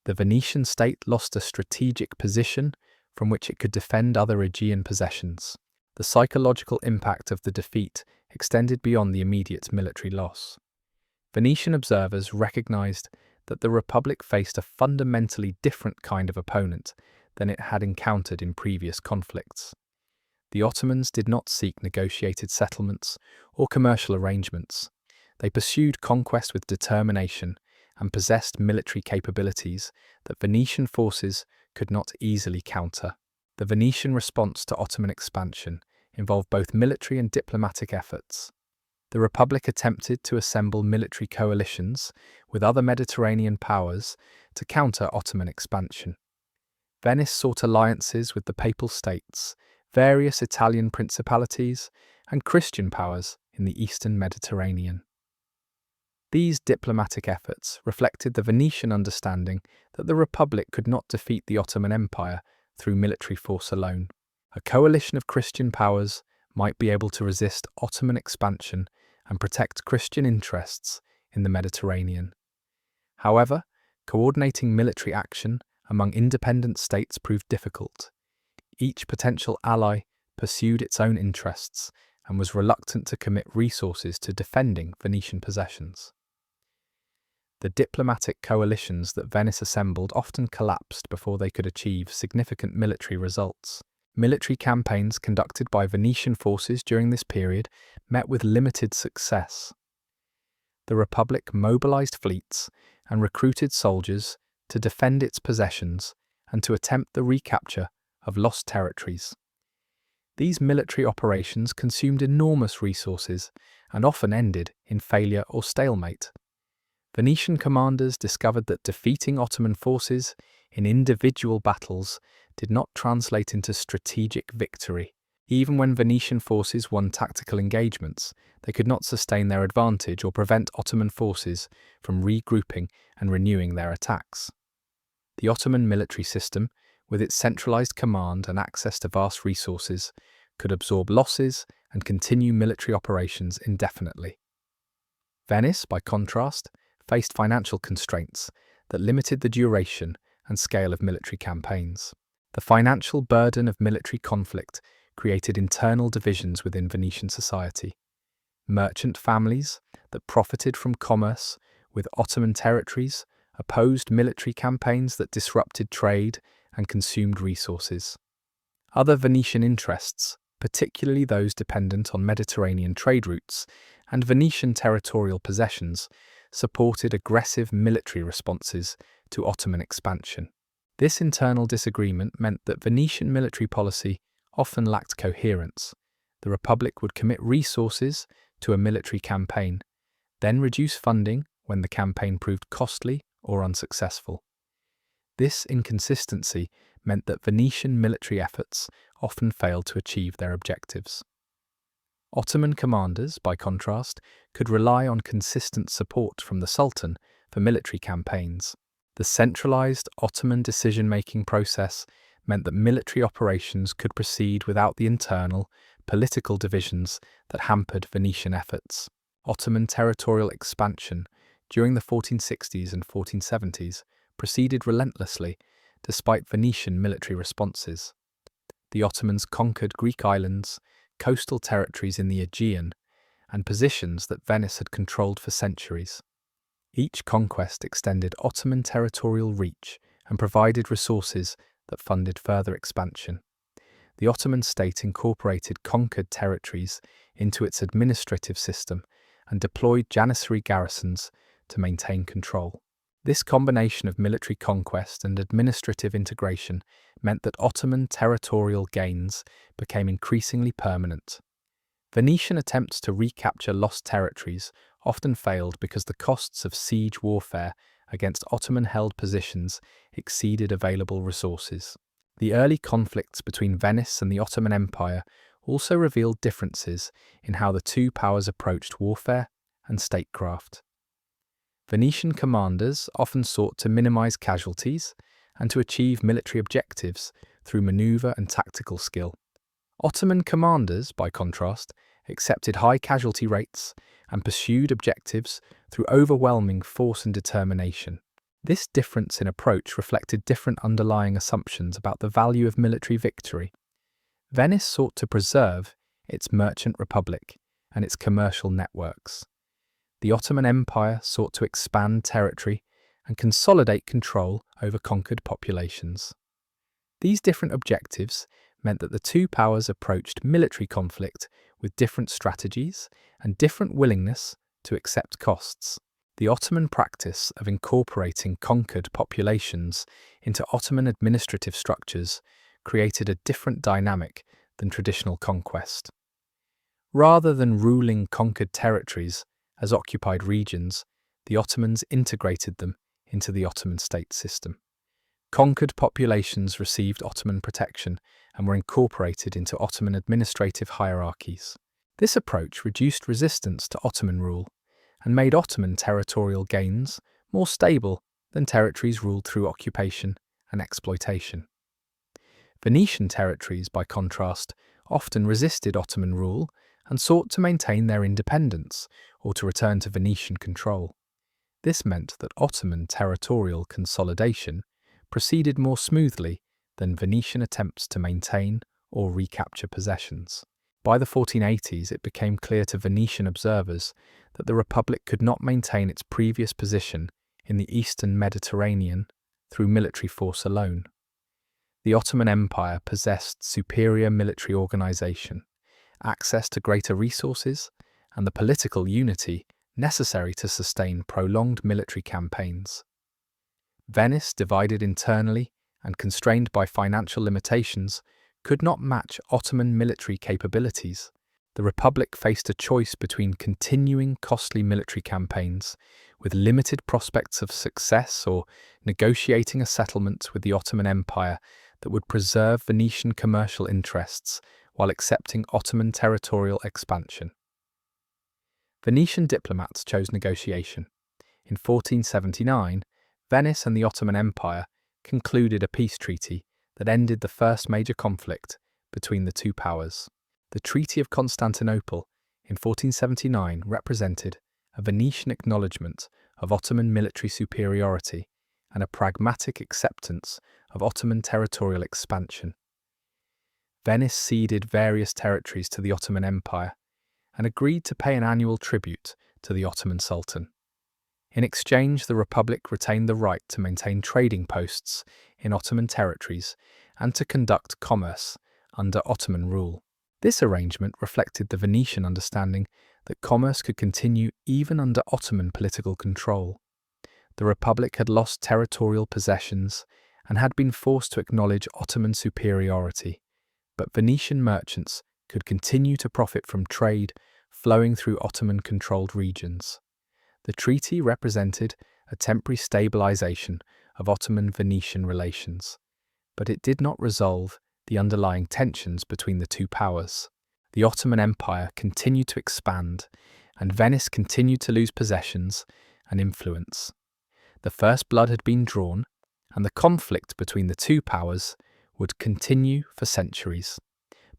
The Venetian state lost a strategic position from which it could defend other Aegean possessions. The psychological impact of the defeat extended beyond the immediate military loss. Venetian observers recognized that the Republic faced a fundamentally different kind of opponent than it had encountered in previous conflicts. The Ottomans did not seek negotiated settlements or commercial arrangements. They pursued conquest with determination and possessed military capabilities that Venetian forces could not easily counter. The Venetian response to Ottoman expansion involved both military and diplomatic efforts. The Republic attempted to assemble military coalitions with other Mediterranean powers to counter Ottoman expansion. Venice sought alliances with the Papal States, various Italian principalities, and Christian powers in the Eastern Mediterranean. These diplomatic efforts reflected the Venetian understanding that the Republic could not defeat the Ottoman Empire through military force alone. A coalition of Christian powers might be able to resist Ottoman expansion and protect Christian interests in the Mediterranean. However, coordinating military action among independent states proved difficult. Each potential ally pursued its own interests and was reluctant to commit resources to defending Venetian possessions. The diplomatic coalitions that Venice assembled often collapsed before they could achieve significant military results. Military campaigns conducted by Venetian forces during this period met with limited success. The Republic mobilized fleets and recruited soldiers to defend its possessions and to attempt the recapture of lost territories. These military operations consumed enormous resources and often ended in failure or stalemate. Venetian commanders discovered that defeating Ottoman forces in individual battles did not translate into strategic victory. Even when Venetian forces won tactical engagements, they could not sustain their advantage or prevent Ottoman forces from regrouping and renewing their attacks. The Ottoman military system, with its centralized command and access to vast resources, could absorb losses and continue military operations indefinitely. Venice, by contrast, faced financial constraints that limited the duration and scale of military campaigns. The financial burden of military conflict created internal divisions within Venetian society. Merchant families that profited from commerce with Ottoman territories opposed military campaigns that disrupted trade and consumed resources. Other Venetian interests, particularly those dependent on Mediterranean trade routes and Venetian territorial possessions, supported aggressive military responses to Ottoman expansion. This internal disagreement meant that Venetian military policy often lacked coherence. The Republic would commit resources to a military campaign, then reduce funding when the campaign proved costly or unsuccessful. This inconsistency meant that Venetian military efforts often failed to achieve their objectives. Ottoman commanders, by contrast, could rely on consistent support from the Sultan for military campaigns. The centralized Ottoman decision-making process meant that military operations could proceed without the internal, political divisions that hampered Venetian efforts. Ottoman territorial expansion during the 1460s and 1470s proceeded relentlessly, despite Venetian military responses. The Ottomans conquered Greek islands, coastal territories in the Aegean, and positions that Venice had controlled for centuries. Each conquest extended Ottoman territorial reach and provided resources that funded further expansion. The Ottoman state incorporated conquered territories into its administrative system and deployed janissary garrisons to maintain control. This combination of military conquest and administrative integration meant that Ottoman territorial gains became increasingly permanent. Venetian attempts to recapture lost territories often failed because the costs of siege warfare against Ottoman-held positions exceeded available resources. The early conflicts between Venice and the Ottoman Empire also revealed differences in how the two powers approached warfare and statecraft. Venetian commanders often sought to minimize casualties and to achieve military objectives through maneuver and tactical skill. Ottoman commanders, by contrast, accepted high casualty rates and pursued objectives through overwhelming force and determination. This difference in approach reflected different underlying assumptions about the value of military victory. Venice sought to preserve its merchant republic and its commercial networks. The Ottoman Empire sought to expand territory and consolidate control over conquered populations. These different objectives meant that the two powers approached military conflict with different strategies and different willingness to accept costs. The Ottoman practice of incorporating conquered populations into Ottoman administrative structures created a different dynamic than traditional conquest. Rather than ruling conquered territories as occupied regions, the Ottomans integrated them into the Ottoman state system. Conquered populations received Ottoman protection and were incorporated into Ottoman administrative hierarchies. This approach reduced resistance to Ottoman rule and made Ottoman territorial gains more stable than territories ruled through occupation and exploitation. Venetian territories, by contrast, often resisted Ottoman rule and sought to maintain their independence or to return to Venetian control. This meant that Ottoman territorial consolidation proceeded more smoothly than Venetian attempts to maintain or recapture possessions. By the 1480s, it became clear to Venetian observers that the Republic could not maintain its previous position in the Eastern Mediterranean through military force alone. The Ottoman Empire possessed superior military organization, access to greater resources, and the political unity necessary to sustain prolonged military campaigns. Venice, divided internally and constrained by financial limitations, could not match Ottoman military capabilities. The Republic faced a choice between continuing costly military campaigns with limited prospects of success or negotiating a settlement with the Ottoman Empire that would preserve Venetian commercial interests while accepting Ottoman territorial expansion. Venetian diplomats chose negotiation. In 1479, Venice and the Ottoman Empire concluded a peace treaty that ended the first major conflict between the two powers. The Treaty of Constantinople in 1479 represented a Venetian acknowledgement of Ottoman military superiority and a pragmatic acceptance of Ottoman territorial expansion. Venice ceded various territories to the Ottoman Empire and agreed to pay an annual tribute to the Ottoman Sultan. In exchange, the Republic retained the right to maintain trading posts in Ottoman territories and to conduct commerce under Ottoman rule. This arrangement reflected the Venetian understanding that commerce could continue even under Ottoman political control. The Republic had lost territorial possessions and had been forced to acknowledge Ottoman superiority, but Venetian merchants could continue to profit from trade flowing through Ottoman-controlled regions. The treaty represented a temporary stabilization of Ottoman-Venetian relations, but it did not resolve the underlying tensions between the two powers. The Ottoman Empire continued to expand, and Venice continued to lose possessions and influence. The first blood had been drawn, and the conflict between the two powers would continue for centuries.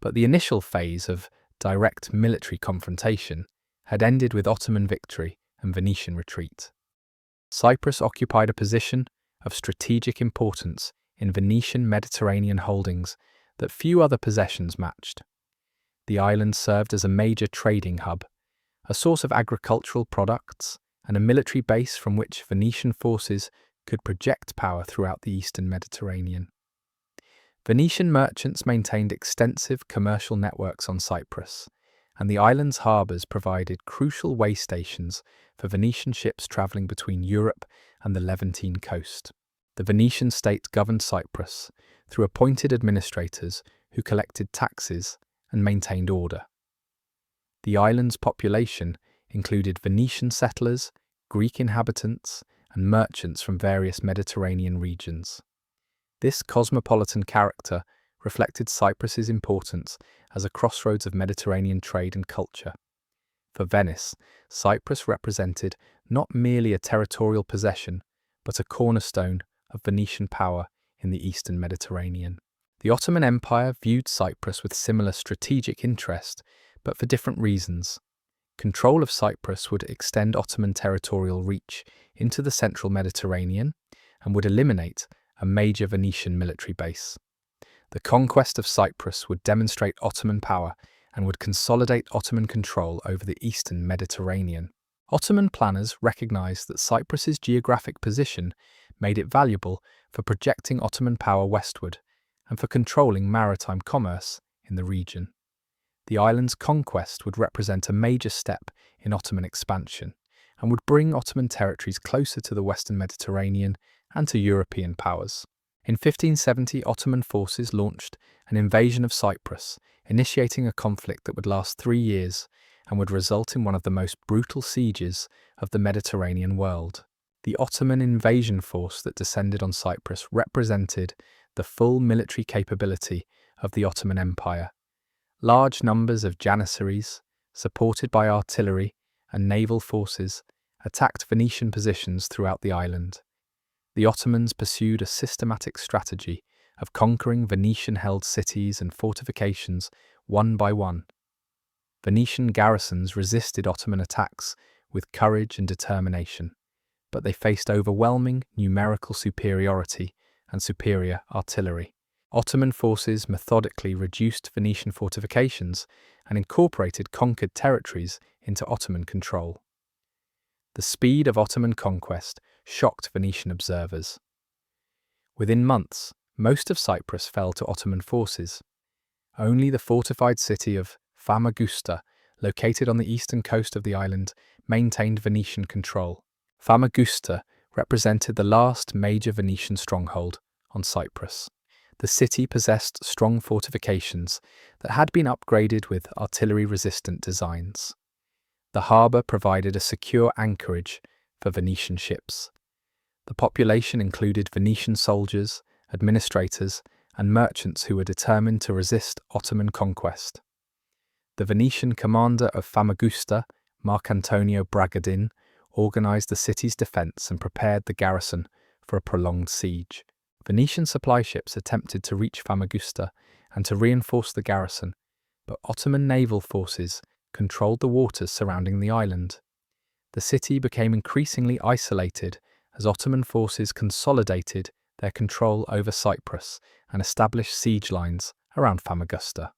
But the initial phase of direct military confrontation had ended with Ottoman victory and Venetian retreat. Cyprus occupied a position of strategic importance in Venetian Mediterranean holdings that few other possessions matched. The island served as a major trading hub, a source of agricultural products, and a military base from which Venetian forces could project power throughout the eastern Mediterranean. Venetian merchants maintained extensive commercial networks on Cyprus, and the island's harbours provided crucial way stations for Venetian ships travelling between Europe and the Levantine coast. The Venetian state governed Cyprus through appointed administrators who collected taxes and maintained order. The island's population included Venetian settlers, Greek inhabitants, and merchants from various Mediterranean regions. This cosmopolitan character reflected Cyprus's importance as a crossroads of Mediterranean trade and culture. For Venice, Cyprus represented not merely a territorial possession, but a cornerstone of Venetian power in the eastern Mediterranean. The Ottoman Empire viewed Cyprus with similar strategic interest, but for different reasons. Control of Cyprus would extend Ottoman territorial reach into the central Mediterranean and would eliminate a major Venetian military base. The conquest of Cyprus would demonstrate Ottoman power and would consolidate Ottoman control over the eastern Mediterranean. Ottoman planners recognized that Cyprus's geographic position made it valuable for projecting Ottoman power westward and for controlling maritime commerce in the region. The island's conquest would represent a major step in Ottoman expansion and would bring Ottoman territories closer to the Western Mediterranean and to European powers. In 1570, Ottoman forces launched an invasion of Cyprus, initiating a conflict that would last 3 years and would result in one of the most brutal sieges of the Mediterranean world. The Ottoman invasion force that descended on Cyprus represented the full military capability of the Ottoman Empire. Large numbers of janissaries, supported by artillery and naval forces, attacked Venetian positions throughout the island. The Ottomans pursued a systematic strategy of conquering Venetian-held cities and fortifications one by one. Venetian garrisons resisted Ottoman attacks with courage and determination, but they faced overwhelming numerical superiority and superior artillery. Ottoman forces methodically reduced Venetian fortifications and incorporated conquered territories into Ottoman control. The speed of Ottoman conquest shocked Venetian observers. Within months, most of Cyprus fell to Ottoman forces. Only the fortified city of Famagusta, located on the eastern coast of the island, maintained Venetian control. Famagusta represented the last major Venetian stronghold on Cyprus. The city possessed strong fortifications that had been upgraded with artillery-resistant designs. The harbour provided a secure anchorage for Venetian ships. The population included Venetian soldiers, administrators, and merchants who were determined to resist Ottoman conquest. The Venetian commander of Famagusta, Marcantonio Bragadin, organised the city's defence and prepared the garrison for a prolonged siege. Venetian supply ships attempted to reach Famagusta and to reinforce the garrison, but Ottoman naval forces controlled the waters surrounding the island. The city became increasingly isolated as Ottoman forces consolidated their control over Cyprus and established siege lines around Famagusta.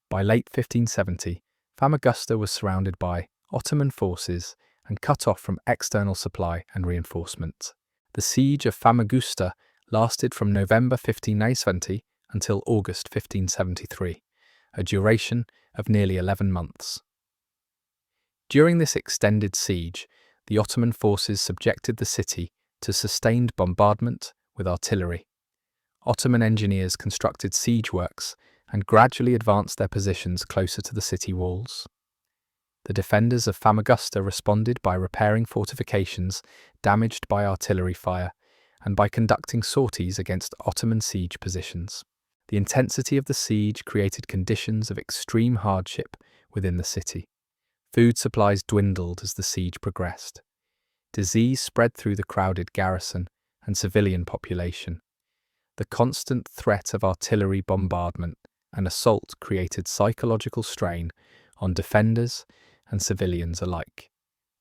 By late 1570, Famagusta was surrounded by Ottoman forces and cut off from external supply and reinforcement. The siege of Famagusta lasted from November 1570 until August 1573, a duration of nearly 11 months. During this extended siege, the Ottoman forces subjected the city to sustained bombardment with artillery. Ottoman engineers constructed siege works and gradually advanced their positions closer to the city walls. The defenders of Famagusta responded by repairing fortifications damaged by artillery fire and by conducting sorties against Ottoman siege positions. The intensity of the siege created conditions of extreme hardship within the city. Food supplies dwindled as the siege progressed. Disease spread through the crowded garrison and civilian population. The constant threat of artillery bombardment and assault created psychological strain on defenders and civilians alike.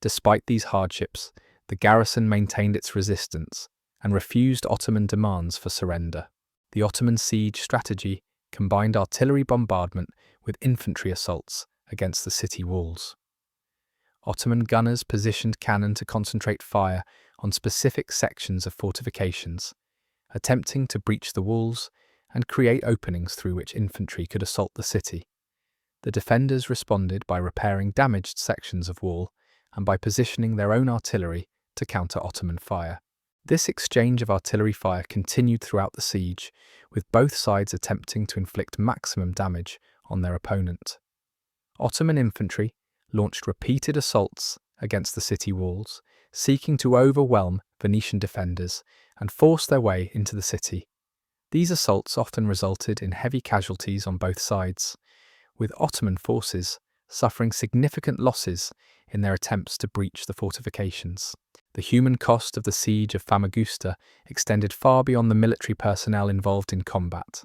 Despite these hardships, the garrison maintained its resistance and refused Ottoman demands for surrender. The Ottoman siege strategy combined artillery bombardment with infantry assaults against the city walls. Ottoman gunners positioned cannon to concentrate fire on specific sections of fortifications, attempting to breach the walls and create openings through which infantry could assault the city. The defenders responded by repairing damaged sections of wall and by positioning their own artillery to counter Ottoman fire. This exchange of artillery fire continued throughout the siege, with both sides attempting to inflict maximum damage on their opponent. Ottoman infantry launched repeated assaults against the city walls, seeking to overwhelm Venetian defenders and force their way into the city. These assaults often resulted in heavy casualties on both sides, with Ottoman forces suffering significant losses in their attempts to breach the fortifications. The human cost of the siege of Famagusta extended far beyond the military personnel involved in combat.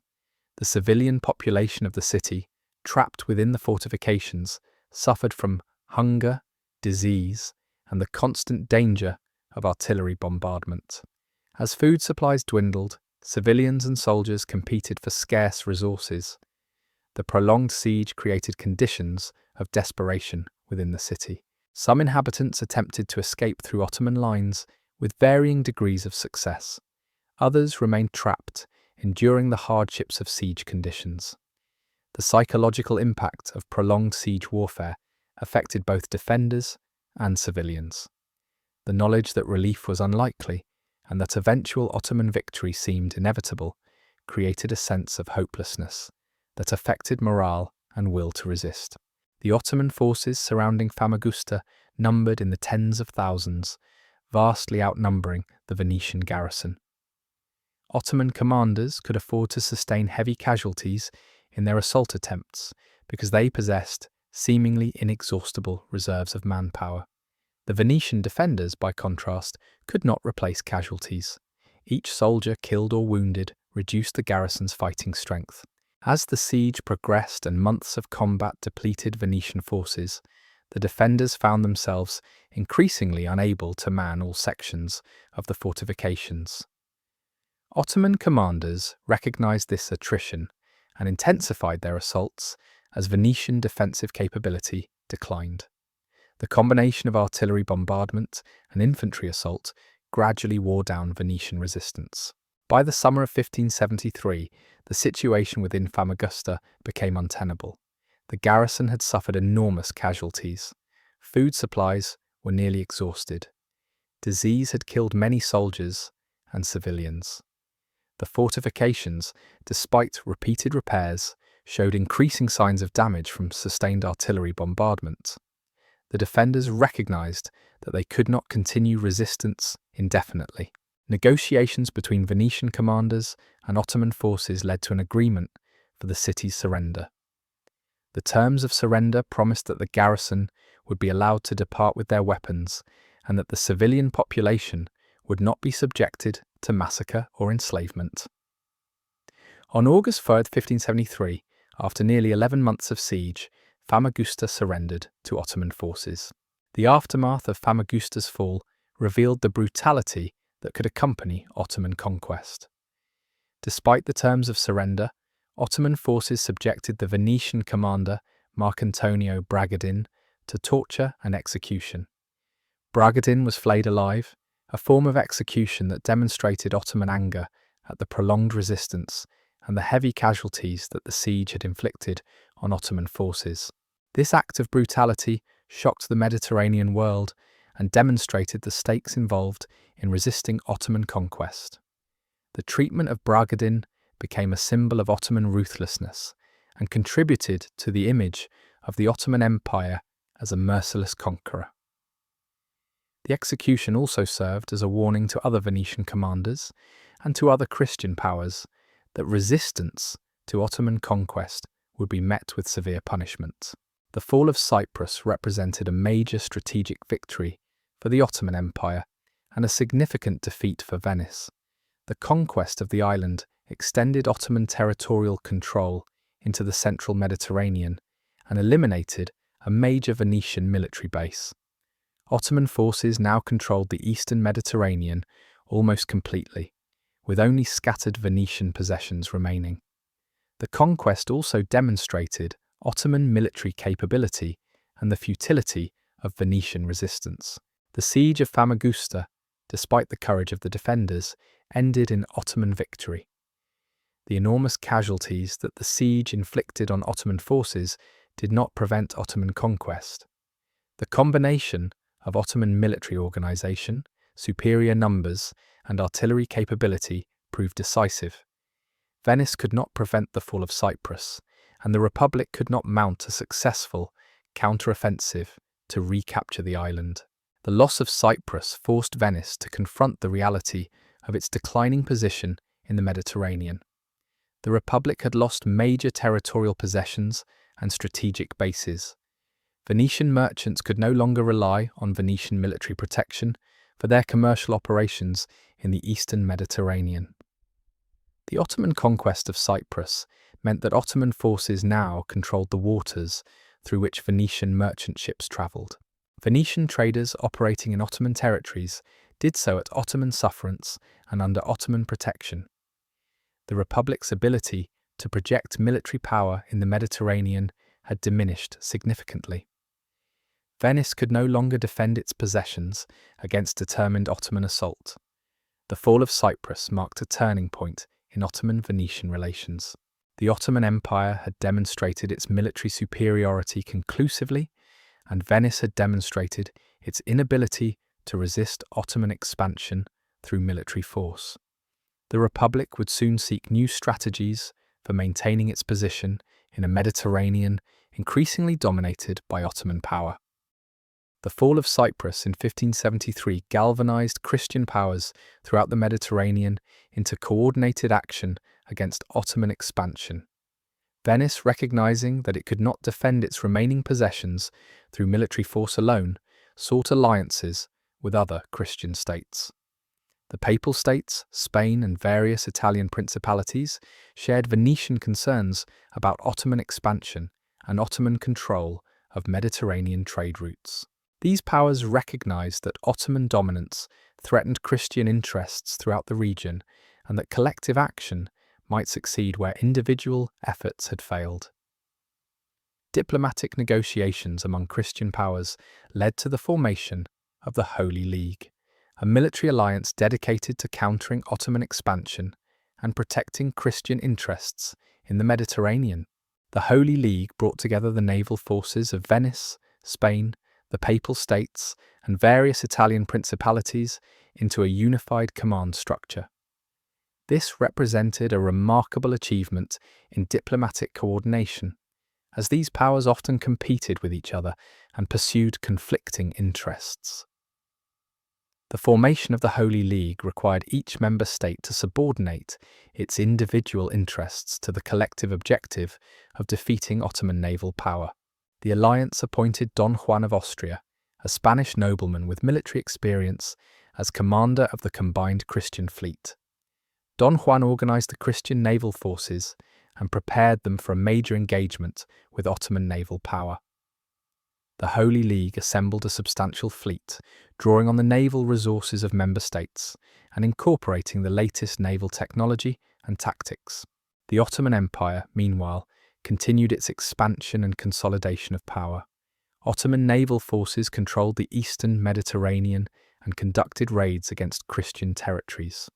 The civilian population of the city, trapped within the fortifications, suffered from hunger, disease, and the constant danger of artillery bombardment. As food supplies dwindled, civilians and soldiers competed for scarce resources. The prolonged siege created conditions of desperation within the city. Some inhabitants attempted to escape through Ottoman lines with varying degrees of success. Others remained trapped, enduring the hardships of siege conditions. The psychological impact of prolonged siege warfare affected both defenders and civilians. The knowledge that relief was unlikely and that eventual Ottoman victory seemed inevitable created a sense of hopelessness that affected morale and will to resist. The Ottoman forces surrounding Famagusta numbered in the tens of thousands, vastly outnumbering the Venetian garrison. Ottoman commanders could afford to sustain heavy casualties in their assault attempts because they possessed seemingly inexhaustible reserves of manpower. The Venetian defenders, by contrast, could not replace casualties. Each soldier killed or wounded reduced the garrison's fighting strength. As the siege progressed and months of combat depleted Venetian forces, the defenders found themselves increasingly unable to man all sections of the fortifications. Ottoman commanders recognized this attrition and intensified their assaults as Venetian defensive capability declined. The combination of artillery bombardment and infantry assault gradually wore down Venetian resistance. By the summer of 1573, the situation within Famagusta became untenable. The garrison had suffered enormous casualties. Food supplies were nearly exhausted. Disease had killed many soldiers and civilians. The fortifications, despite repeated repairs, showed increasing signs of damage from sustained artillery bombardment. The defenders recognized that they could not continue resistance indefinitely. Negotiations between Venetian commanders and Ottoman forces led to an agreement for the city's surrender. The terms of surrender promised that the garrison would be allowed to depart with their weapons and that the civilian population would not be subjected to massacre or enslavement. On August 3rd, 1573, after nearly 11 months of siege, Famagusta surrendered to Ottoman forces. The aftermath of Famagusta's fall revealed the brutality that could accompany Ottoman conquest. Despite the terms of surrender, Ottoman forces subjected the Venetian commander Marcantonio Bragadin to torture and execution. Bragadin was flayed alive, a form of execution that demonstrated Ottoman anger at the prolonged resistance and the heavy casualties that the siege had inflicted on Ottoman forces. This act of brutality shocked the Mediterranean world and demonstrated the stakes involved in resisting Ottoman conquest. The treatment of Bragadin became a symbol of Ottoman ruthlessness and contributed to the image of the Ottoman Empire as a merciless conqueror. The execution also served as a warning to other Venetian commanders and to other Christian powers that resistance to Ottoman conquest would be met with severe punishment. The fall of Cyprus represented a major strategic victory for the Ottoman Empire and a significant defeat for Venice. The conquest of the island extended Ottoman territorial control into the central Mediterranean and eliminated a major Venetian military base. Ottoman forces now controlled the eastern Mediterranean almost completely, with only scattered Venetian possessions remaining. The conquest also demonstrated Ottoman military capability and the futility of Venetian resistance. The siege of Famagusta, despite the courage of the defenders, ended in Ottoman victory. The enormous casualties that the siege inflicted on Ottoman forces did not prevent Ottoman conquest. The combination of Ottoman military organization, superior numbers, and artillery capability proved decisive. Venice could not prevent the fall of Cyprus, and the Republic could not mount a successful counteroffensive to recapture the island. The loss of Cyprus forced Venice to confront the reality of its declining position in the Mediterranean. The Republic had lost major territorial possessions and strategic bases. Venetian merchants could no longer rely on Venetian military protection for their commercial operations in the eastern Mediterranean. The Ottoman conquest of Cyprus meant that Ottoman forces now controlled the waters through which Venetian merchant ships travelled. Venetian traders operating in Ottoman territories did so at Ottoman sufferance and under Ottoman protection. The Republic's ability to project military power in the Mediterranean had diminished significantly. Venice could no longer defend its possessions against determined Ottoman assault. The fall of Cyprus marked a turning point in Ottoman-Venetian relations. The Ottoman Empire had demonstrated its military superiority conclusively, and Venice had demonstrated its inability to resist Ottoman expansion through military force. The Republic would soon seek new strategies for maintaining its position in a Mediterranean increasingly dominated by Ottoman power. The fall of Cyprus in 1573 galvanized Christian powers throughout the Mediterranean into coordinated action against Ottoman expansion. Venice, recognizing that it could not defend its remaining possessions through military force alone, sought alliances with other Christian states. The Papal States, Spain, and various Italian principalities shared Venetian concerns about Ottoman expansion and Ottoman control of Mediterranean trade routes. These powers recognized that Ottoman dominance threatened Christian interests throughout the region and that collective action might succeed where individual efforts had failed. Diplomatic negotiations among Christian powers led to the formation of the Holy League, a military alliance dedicated to countering Ottoman expansion and protecting Christian interests in the Mediterranean. The Holy League brought together the naval forces of Venice, Spain, the Papal States, and various Italian principalities into a unified command structure. This represented a remarkable achievement in diplomatic coordination, as these powers often competed with each other and pursued conflicting interests. The formation of the Holy League required each member state to subordinate its individual interests to the collective objective of defeating Ottoman naval power. The alliance appointed Don Juan of Austria, a Spanish nobleman with military experience, as commander of the combined Christian fleet. Don Juan organized the Christian naval forces and prepared them for a major engagement with Ottoman naval power. The Holy League assembled a substantial fleet, drawing on the naval resources of member states and incorporating the latest naval technology and tactics. The Ottoman Empire, meanwhile, continued its expansion and consolidation of power. Ottoman naval forces controlled the eastern Mediterranean and conducted raids against Christian territories.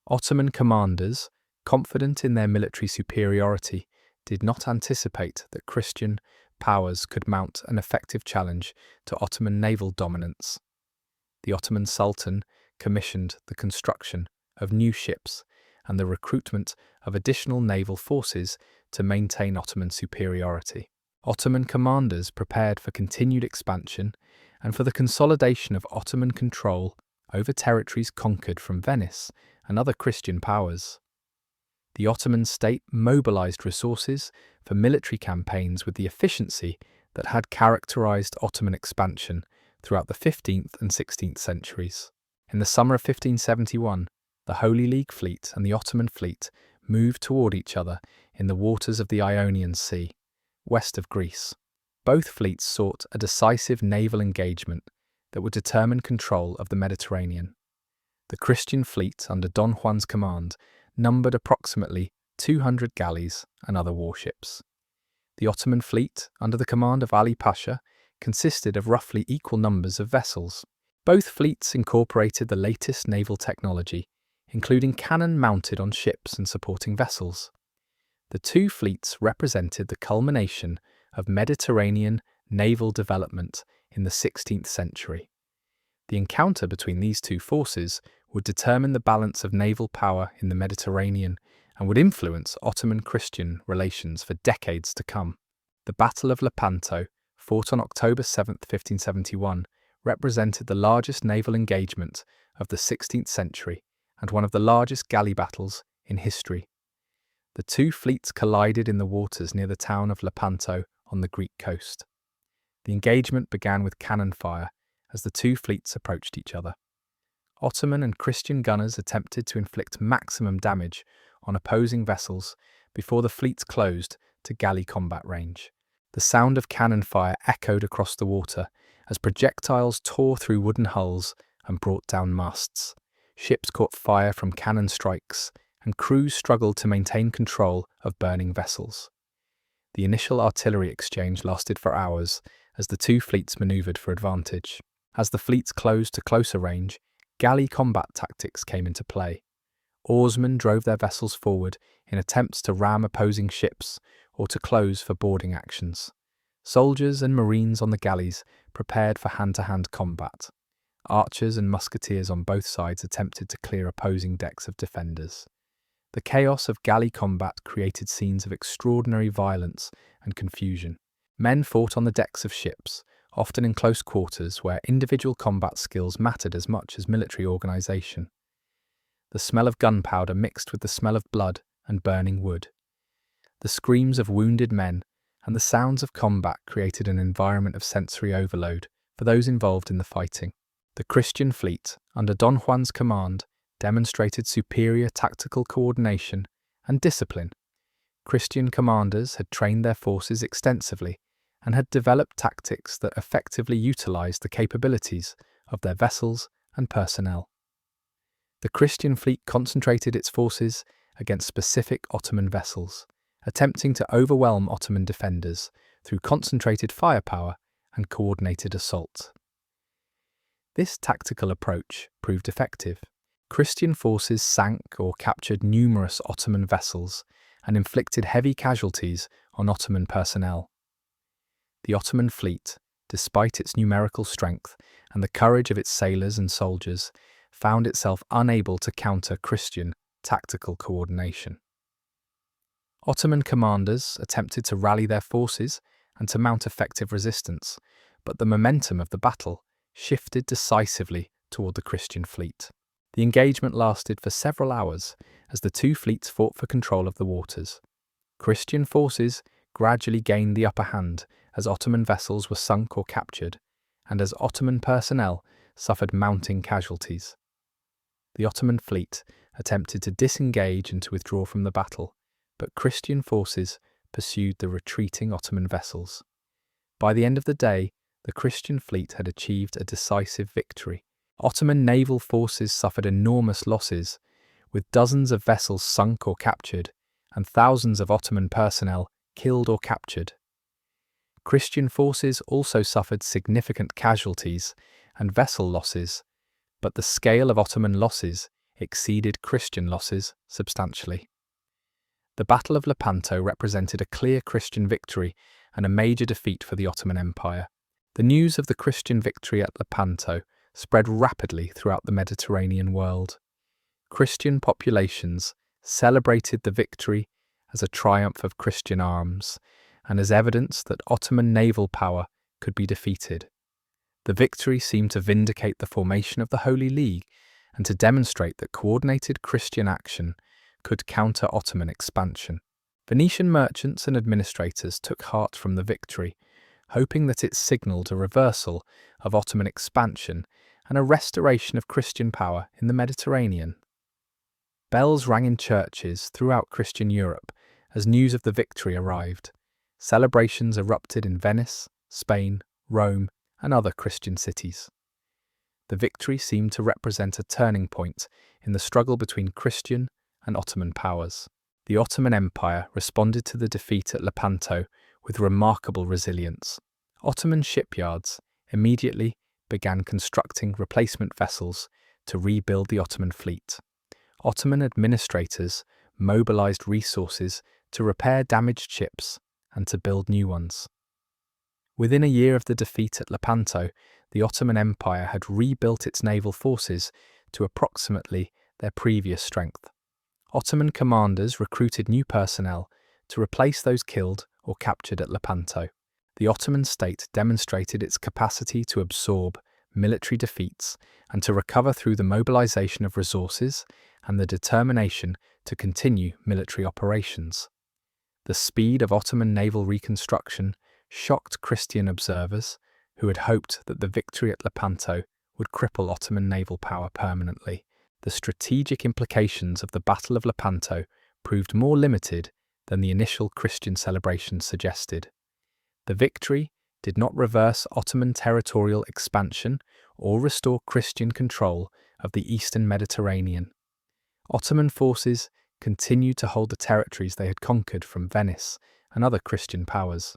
Ottoman commanders, confident in their military superiority, did not anticipate that Christian powers could mount an effective challenge to Ottoman naval dominance. The Ottoman Sultan commissioned the construction of new ships and the recruitment of additional naval forces to maintain Ottoman superiority. Ottoman commanders prepared for continued expansion and for the consolidation of Ottoman control over territories conquered from Venice and other Christian powers. The Ottoman state mobilized resources for military campaigns with the efficiency that had characterized Ottoman expansion throughout the 15th and 16th centuries. In the summer of 1571, the Holy League fleet and the Ottoman fleet moved toward each other in the waters of the Ionian Sea, west of Greece. Both fleets sought a decisive naval engagement that would determine control of the Mediterranean. The Christian fleet, under Don Juan's command, numbered approximately 200 galleys and other warships. The Ottoman fleet, under the command of Ali Pasha, consisted of roughly equal numbers of vessels. Both fleets incorporated the latest naval technology, including cannon mounted on ships and supporting vessels. The two fleets represented the culmination of Mediterranean naval development in the 16th century. The encounter between these two forces would determine the balance of naval power in the Mediterranean and would influence Ottoman-Christian relations for decades to come. The Battle of Lepanto, fought on October 7, 1571, represented the largest naval engagement of the 16th century and one of the largest galley battles in history. The two fleets collided in the waters near the town of Lepanto on the Greek coast. The engagement began with cannon fire as the two fleets approached each other. Ottoman and Christian gunners attempted to inflict maximum damage on opposing vessels before the fleets closed to galley combat range. The sound of cannon fire echoed across the water as projectiles tore through wooden hulls and brought down masts. Ships caught fire from cannon strikes, and crews struggled to maintain control of burning vessels. The initial artillery exchange lasted for hours as the two fleets maneuvered for advantage. As the fleets closed to closer range, galley combat tactics came into play. Oarsmen drove their vessels forward in attempts to ram opposing ships or to close for boarding actions. Soldiers and marines on the galleys prepared for hand-to-hand combat. Archers and musketeers on both sides attempted to clear opposing decks of defenders. The chaos of galley combat created scenes of extraordinary violence and confusion. Men fought on the decks of ships, often in close quarters where individual combat skills mattered as much as military organization. The smell of gunpowder mixed with the smell of blood and burning wood. The screams of wounded men and the sounds of combat created an environment of sensory overload for those involved in the fighting. The Christian fleet, under Don Juan's command, demonstrated superior tactical coordination and discipline. Christian commanders had trained their forces extensively and had developed tactics that effectively utilized the capabilities of their vessels and personnel. The Christian fleet concentrated its forces against specific Ottoman vessels, attempting to overwhelm Ottoman defenders through concentrated firepower and coordinated assault. This tactical approach proved effective. Christian forces sank or captured numerous Ottoman vessels and inflicted heavy casualties on Ottoman personnel. The Ottoman fleet, despite its numerical strength and the courage of its sailors and soldiers, found itself unable to counter Christian tactical coordination. Ottoman commanders attempted to rally their forces and to mount effective resistance, but the momentum of the battle shifted decisively toward the Christian fleet. The engagement lasted for several hours as the two fleets fought for control of the waters. Christian forces gradually gained the upper hand as Ottoman vessels were sunk or captured, and as Ottoman personnel suffered mounting casualties. The Ottoman fleet attempted to disengage and to withdraw from the battle, but Christian forces pursued the retreating Ottoman vessels. By the end of the day, the Christian fleet had achieved a decisive victory. Ottoman naval forces suffered enormous losses, with dozens of vessels sunk or captured, and thousands of Ottoman personnel killed or captured. Christian forces also suffered significant casualties and vessel losses, but the scale of Ottoman losses exceeded Christian losses substantially. The Battle of Lepanto represented a clear Christian victory and a major defeat for the Ottoman Empire. The news of the Christian victory at Lepanto spread rapidly throughout the Mediterranean world. Christian populations celebrated the victory as a triumph of Christian arms and as evidence that Ottoman naval power could be defeated. The victory seemed to vindicate the formation of the Holy League and to demonstrate that coordinated Christian action could counter Ottoman expansion. Venetian merchants and administrators took heart from the victory, hoping that it signaled a reversal of Ottoman expansion and a restoration of Christian power in the Mediterranean. Bells rang in churches throughout Christian Europe as news of the victory arrived. Celebrations erupted in Venice, Spain, Rome, and other Christian cities. The victory seemed to represent a turning point in the struggle between Christian and Ottoman powers. The Ottoman Empire responded to the defeat at Lepanto with remarkable resilience. Ottoman shipyards immediately began constructing replacement vessels to rebuild the Ottoman fleet. Ottoman administrators mobilized resources to repair damaged ships and to build new ones. Within a year of the defeat at Lepanto, the Ottoman Empire had rebuilt its naval forces to approximately their previous strength. Ottoman commanders recruited new personnel to replace those killed or captured at Lepanto. The Ottoman state demonstrated its capacity to absorb military defeats and to recover through the mobilization of resources and the determination to continue military operations. The speed of Ottoman naval reconstruction shocked Christian observers who had hoped that the victory at Lepanto would cripple Ottoman naval power permanently. The strategic implications of the Battle of Lepanto proved more limited than the initial Christian celebrations suggested. The victory did not reverse Ottoman territorial expansion or restore Christian control of the eastern Mediterranean. Ottoman forces continued to hold the territories they had conquered from Venice and other Christian powers.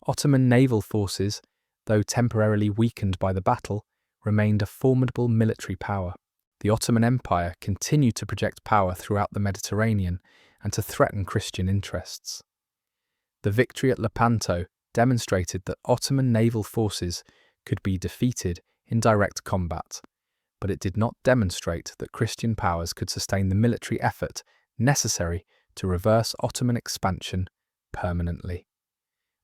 Ottoman naval forces, though temporarily weakened by the battle, remained a formidable military power. The Ottoman Empire continued to project power throughout the Mediterranean and to threaten Christian interests. The victory at Lepanto demonstrated that Ottoman naval forces could be defeated in direct combat, but it did not demonstrate that Christian powers could sustain the military effort necessary to reverse Ottoman expansion permanently.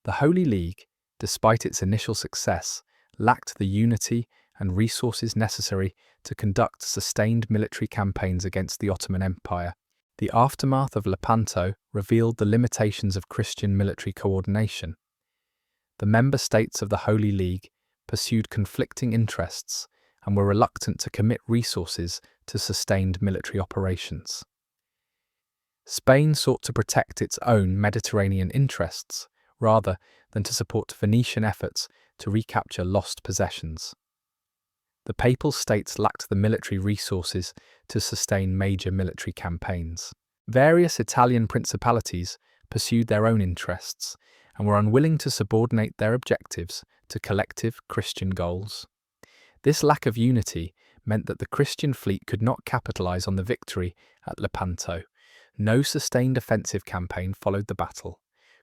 The Holy League, despite its initial success, lacked the unity and resources necessary to conduct sustained military campaigns against the Ottoman Empire. The aftermath of Lepanto revealed the limitations of Christian military coordination. The member states of the Holy League pursued conflicting interests and were reluctant to commit resources to sustained military operations. Spain sought to protect its own Mediterranean interests rather than to support Venetian efforts to recapture lost possessions. The Papal States lacked the military resources to sustain major military campaigns. Various Italian principalities pursued their own interests and were unwilling to subordinate their objectives to collective Christian goals. This lack of unity meant that the Christian fleet could not capitalize on the victory at Lepanto. No sustained offensive campaign followed the battle.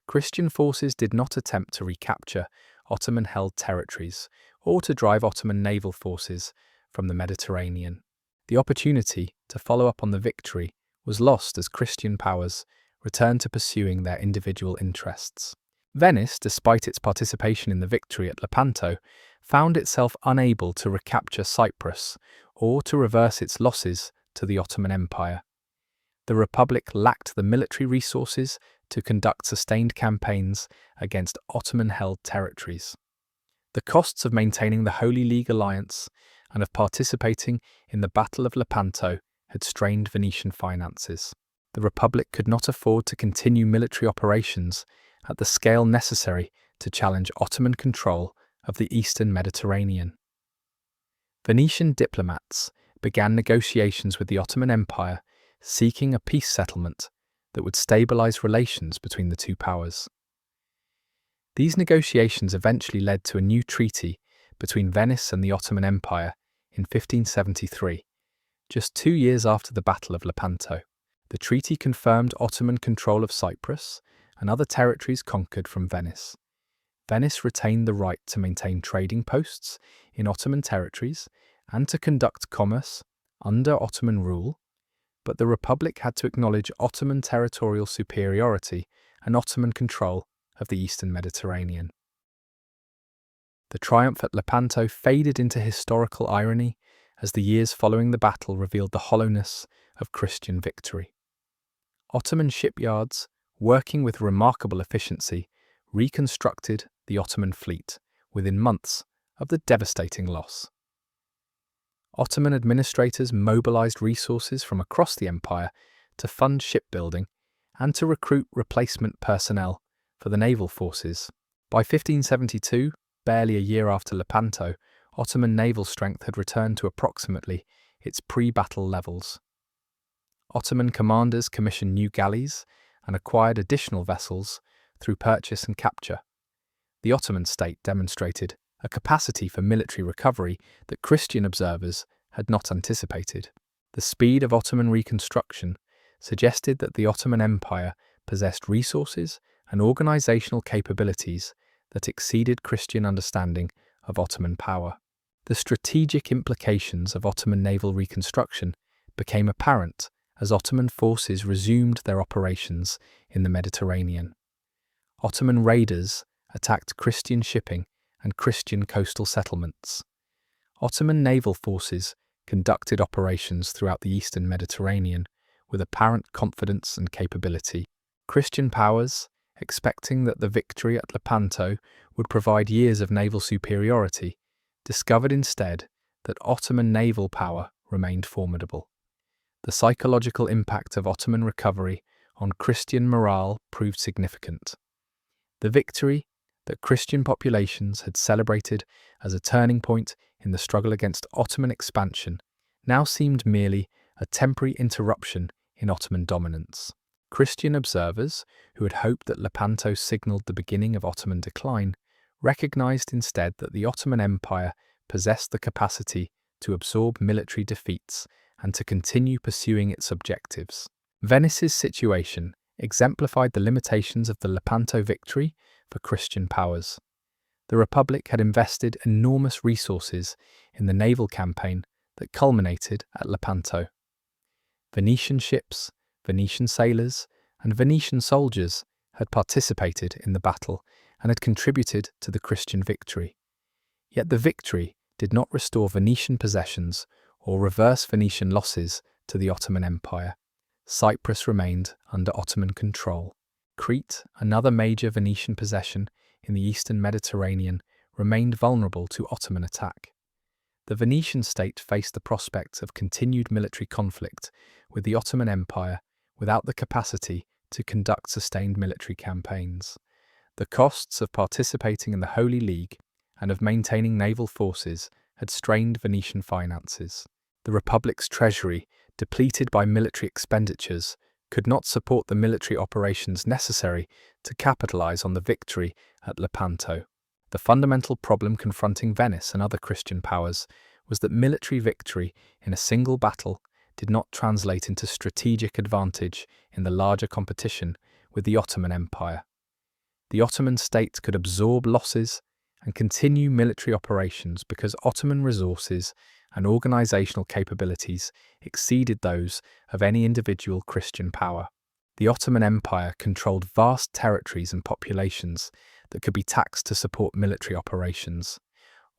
Christian forces did not attempt to recapture Ottoman-held territories or to drive Ottoman naval forces from the Mediterranean. The opportunity to follow up on the victory was lost as Christian powers returned to pursuing their individual interests. Venice, despite its participation in the victory at Lepanto, found itself unable to recapture Cyprus or to reverse its losses to the Ottoman Empire. The Republic lacked the military resources to conduct sustained campaigns against Ottoman-held territories. The costs of maintaining the Holy League alliance and of participating in the Battle of Lepanto had strained Venetian finances. The Republic could not afford to continue military operations at the scale necessary to challenge Ottoman control of the eastern Mediterranean. Venetian diplomats began negotiations with the Ottoman Empire, seeking a peace settlement that would stabilize relations between the two powers. These negotiations eventually led to a new treaty between Venice and the Ottoman Empire in 1573, just 2 years after the Battle of Lepanto. The treaty confirmed Ottoman control of Cyprus and other territories conquered from Venice. Venice retained the right to maintain trading posts in Ottoman territories and to conduct commerce under Ottoman rule, but the Republic had to acknowledge Ottoman territorial superiority and Ottoman control of the eastern Mediterranean. The triumph at Lepanto faded into historical irony as the years following the battle revealed the hollowness of Christian victory. Ottoman shipyards, working with remarkable efficiency, reconstructed the Ottoman fleet within months of the devastating loss. Ottoman administrators mobilized resources from across the empire to fund shipbuilding and to recruit replacement personnel for the naval forces. By 1572, barely a year after Lepanto, Ottoman naval strength had returned to approximately its pre-battle levels. Ottoman commanders commissioned new galleys and acquired additional vessels through purchase and capture. The Ottoman state demonstrated a capacity for military recovery that Christian observers had not anticipated. The speed of Ottoman reconstruction suggested that the Ottoman Empire possessed resources and organizational capabilities that exceeded Christian understanding of Ottoman power. The strategic implications of Ottoman naval reconstruction became apparent as Ottoman forces resumed their operations in the Mediterranean. Ottoman raiders attacked Christian shipping and Christian coastal settlements. Ottoman naval forces conducted operations throughout the eastern Mediterranean with apparent confidence and capability. Christian powers, expecting that the victory at Lepanto would provide years of naval superiority, discovered instead that Ottoman naval power remained formidable. The psychological impact of Ottoman recovery on Christian morale proved significant. The victory that Christian populations had celebrated as a turning point in the struggle against Ottoman expansion now seemed merely a temporary interruption in Ottoman dominance. Christian observers, who had hoped that Lepanto signaled the beginning of Ottoman decline, recognized instead that the Ottoman Empire possessed the capacity to absorb military defeats and to continue pursuing its objectives. Venice's situation exemplified the limitations of the Lepanto victory for Christian powers. The Republic had invested enormous resources in the naval campaign that culminated at Lepanto. Venetian ships, Venetian sailors, and Venetian soldiers had participated in the battle and had contributed to the Christian victory. Yet the victory did not restore Venetian possessions or reverse Venetian losses to the Ottoman Empire. Cyprus remained under Ottoman control. Crete, another major Venetian possession in the eastern Mediterranean, remained vulnerable to Ottoman attack. The Venetian state faced the prospect of continued military conflict with the Ottoman Empire without the capacity to conduct sustained military campaigns. The costs of participating in the Holy League and of maintaining naval forces had strained Venetian finances. The Republic's treasury, depleted by military expenditures, could not support the military operations necessary to capitalize on the victory at Lepanto. The fundamental problem confronting Venice and other Christian powers was that military victory in a single battle did not translate into strategic advantage in the larger competition with the Ottoman Empire. The Ottoman state could absorb losses and continue military operations because Ottoman resources and organizational capabilities exceeded those of any individual Christian power. The Ottoman Empire controlled vast territories and populations that could be taxed to support military operations.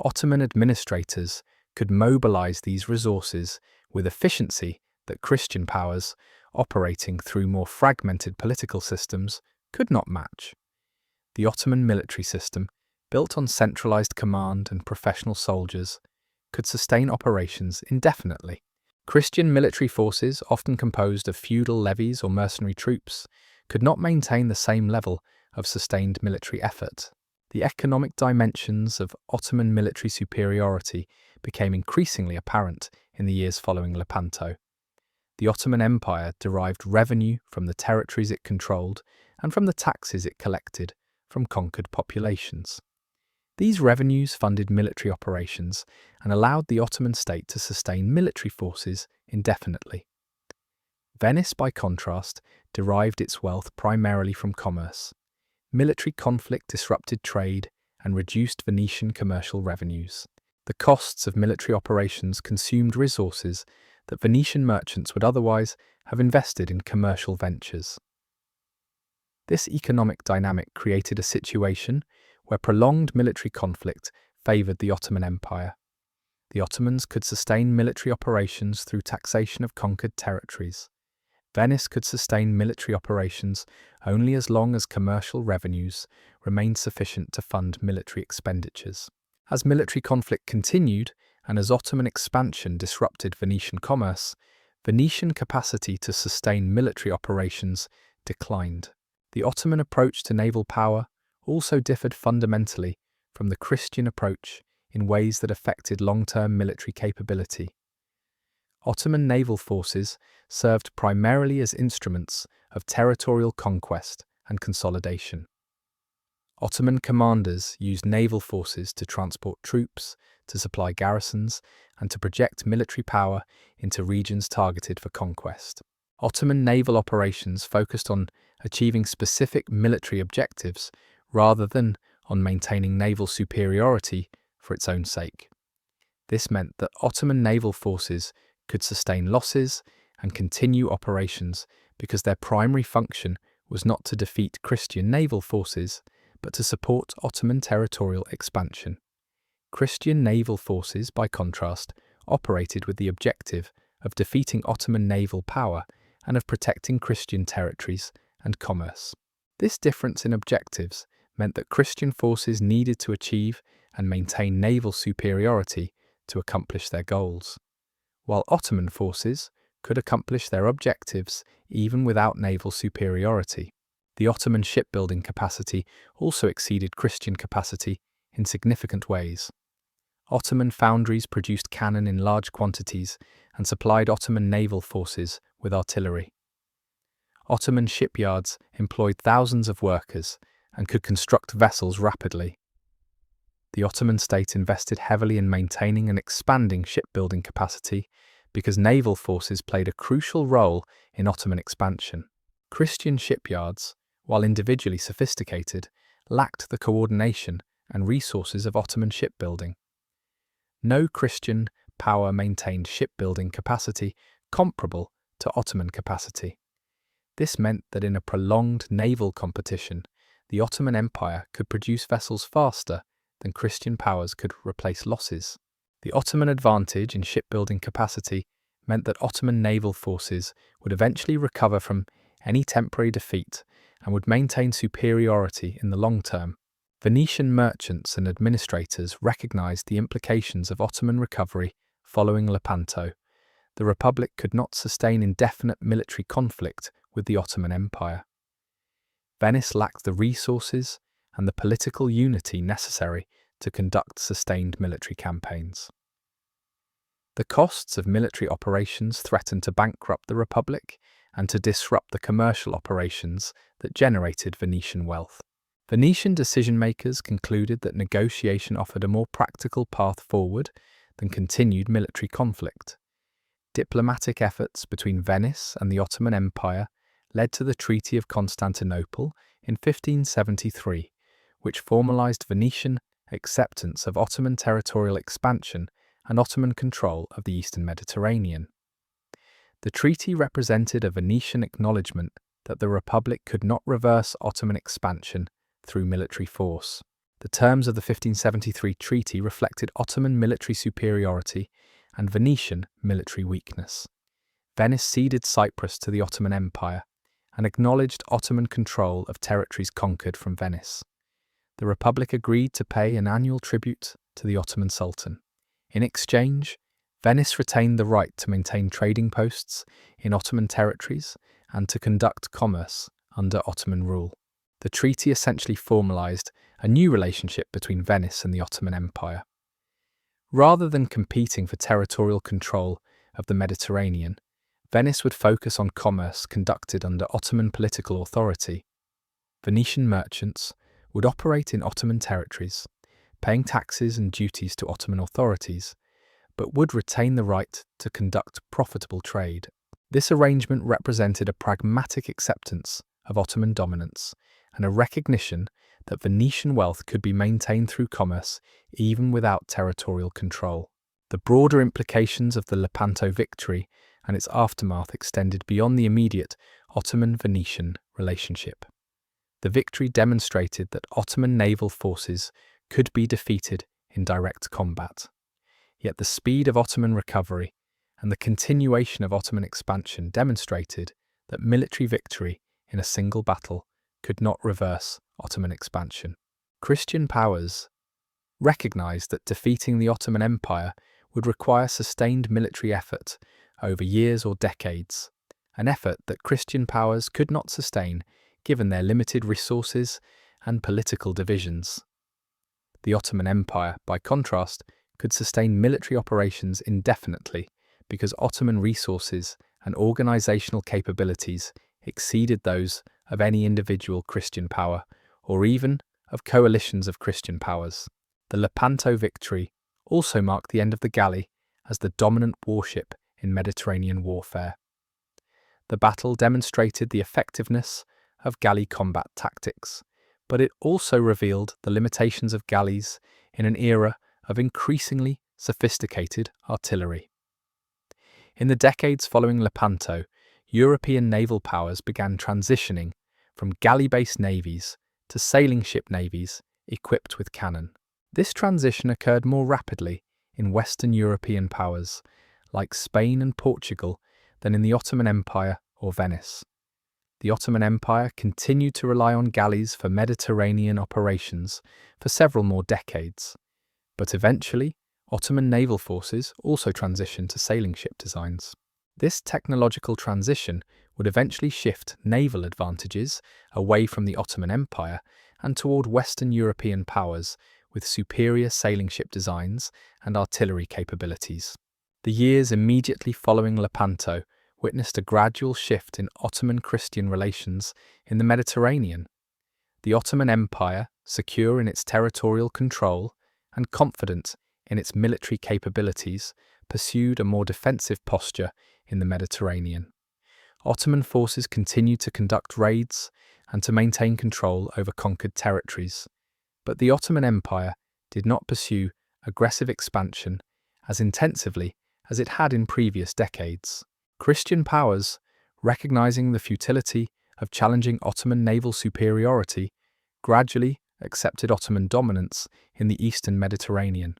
Ottoman administrators could mobilize these resources with efficiency that Christian powers, operating through more fragmented political systems, could not match. The Ottoman military system, built on centralized command and professional soldiers, could sustain operations indefinitely. Christian military forces, often composed of feudal levies or mercenary troops, could not maintain the same level of sustained military effort. The economic dimensions of Ottoman military superiority became increasingly apparent in the years following Lepanto. The Ottoman Empire derived revenue from the territories it controlled and from the taxes it collected from conquered populations. These revenues funded military operations and allowed the Ottoman state to sustain military forces indefinitely. Venice, by contrast, derived its wealth primarily from commerce. Military conflict disrupted trade and reduced Venetian commercial revenues. The costs of military operations consumed resources that Venetian merchants would otherwise have invested in commercial ventures. This economic dynamic created a situation where prolonged military conflict favoured the Ottoman Empire. The Ottomans could sustain military operations through taxation of conquered territories. Venice could sustain military operations only as long as commercial revenues remained sufficient to fund military expenditures. As military conflict continued, and as Ottoman expansion disrupted Venetian commerce, Venetian capacity to sustain military operations declined. The Ottoman approach to naval power also differed fundamentally from the Christian approach in ways that affected long-term military capability. Ottoman naval forces served primarily as instruments of territorial conquest and consolidation. Ottoman commanders used naval forces to transport troops, to supply garrisons, and to project military power into regions targeted for conquest. Ottoman naval operations focused on achieving specific military objectives rather than on maintaining naval superiority for its own sake. This meant that Ottoman naval forces could sustain losses and continue operations because their primary function was not to defeat Christian naval forces, but to support Ottoman territorial expansion. Christian naval forces, by contrast, operated with the objective of defeating Ottoman naval power and of protecting Christian territories and commerce. This difference in objectives meant that Christian forces needed to achieve and maintain naval superiority to accomplish their goals, while Ottoman forces could accomplish their objectives even without naval superiority. The Ottoman shipbuilding capacity also exceeded Christian capacity in significant ways. Ottoman foundries produced cannon in large quantities and supplied Ottoman naval forces with artillery. Ottoman shipyards employed thousands of workers and could construct vessels rapidly. The Ottoman state invested heavily in maintaining and expanding shipbuilding capacity because naval forces played a crucial role in Ottoman expansion. Christian shipyards, while individually sophisticated, lacked the coordination and resources of Ottoman shipbuilding. No Christian power maintained shipbuilding capacity comparable to Ottoman capacity. This meant that in a prolonged naval competition, the Ottoman Empire could produce vessels faster than Christian powers could replace losses. The Ottoman advantage in shipbuilding capacity meant that Ottoman naval forces would eventually recover from any temporary defeat and would maintain superiority in the long term. Venetian merchants and administrators recognized the implications of Ottoman recovery following Lepanto. The Republic could not sustain indefinite military conflict with the Ottoman Empire. Venice lacked the resources and the political unity necessary to conduct sustained military campaigns. The costs of military operations threatened to bankrupt the Republic and to disrupt the commercial operations that generated Venetian wealth. Venetian decision-makers concluded that negotiation offered a more practical path forward than continued military conflict. Diplomatic efforts between Venice and the Ottoman Empire led to the Treaty of Constantinople in 1573, which formalized Venetian acceptance of Ottoman territorial expansion and Ottoman control of the Eastern Mediterranean. The treaty represented a Venetian acknowledgement that the Republic could not reverse Ottoman expansion through military force. The terms of the 1573 treaty reflected Ottoman military superiority and Venetian military weakness. Venice ceded Cyprus to the Ottoman Empire and acknowledged Ottoman control of territories conquered from Venice. The Republic agreed to pay an annual tribute to the Ottoman Sultan. In exchange, Venice retained the right to maintain trading posts in Ottoman territories and to conduct commerce under Ottoman rule. The treaty essentially formalized a new relationship between Venice and the Ottoman Empire. Rather than competing for territorial control of the Mediterranean, Venice would focus on commerce conducted under Ottoman political authority. Venetian merchants would operate in Ottoman territories, paying taxes and duties to Ottoman authorities, but would retain the right to conduct profitable trade. This arrangement represented a pragmatic acceptance of Ottoman dominance and a recognition that Venetian wealth could be maintained through commerce even without territorial control. The broader implications of the Lepanto victory and its aftermath extended beyond the immediate Ottoman-Venetian relationship. The victory demonstrated that Ottoman naval forces could be defeated in direct combat. Yet the speed of Ottoman recovery and the continuation of Ottoman expansion demonstrated that military victory in a single battle could not reverse Ottoman expansion. Christian powers recognized that defeating the Ottoman Empire would require sustained military effort over years or decades, an effort that Christian powers could not sustain given their limited resources and political divisions. The Ottoman Empire, by contrast, could sustain military operations indefinitely because Ottoman resources and organizational capabilities exceeded those of any individual Christian power, or even of coalitions of Christian powers. The Lepanto victory also marked the end of the galley as the dominant warship in Mediterranean warfare. The battle demonstrated the effectiveness of galley combat tactics, but it also revealed the limitations of galleys in an era of increasingly sophisticated artillery. In the decades following Lepanto, European naval powers began transitioning from galley-based navies to sailing ship navies equipped with cannon. This transition occurred more rapidly in Western European powers like Spain and Portugal than in the Ottoman Empire or Venice. The Ottoman Empire continued to rely on galleys for Mediterranean operations for several more decades, but eventually Ottoman naval forces also transitioned to sailing ship designs. This technological transition would eventually shift naval advantages away from the Ottoman Empire and toward Western European powers with superior sailing ship designs and artillery capabilities. The years immediately following Lepanto witnessed a gradual shift in Ottoman-Christian relations in the Mediterranean. The Ottoman Empire, secure in its territorial control and confident in its military capabilities, pursued a more defensive posture in the Mediterranean. Ottoman forces continued to conduct raids and to maintain control over conquered territories, but the Ottoman Empire did not pursue aggressive expansion as intensively as it had in previous decades. Christian powers, recognizing the futility of challenging Ottoman naval superiority, gradually accepted Ottoman dominance in the eastern Mediterranean.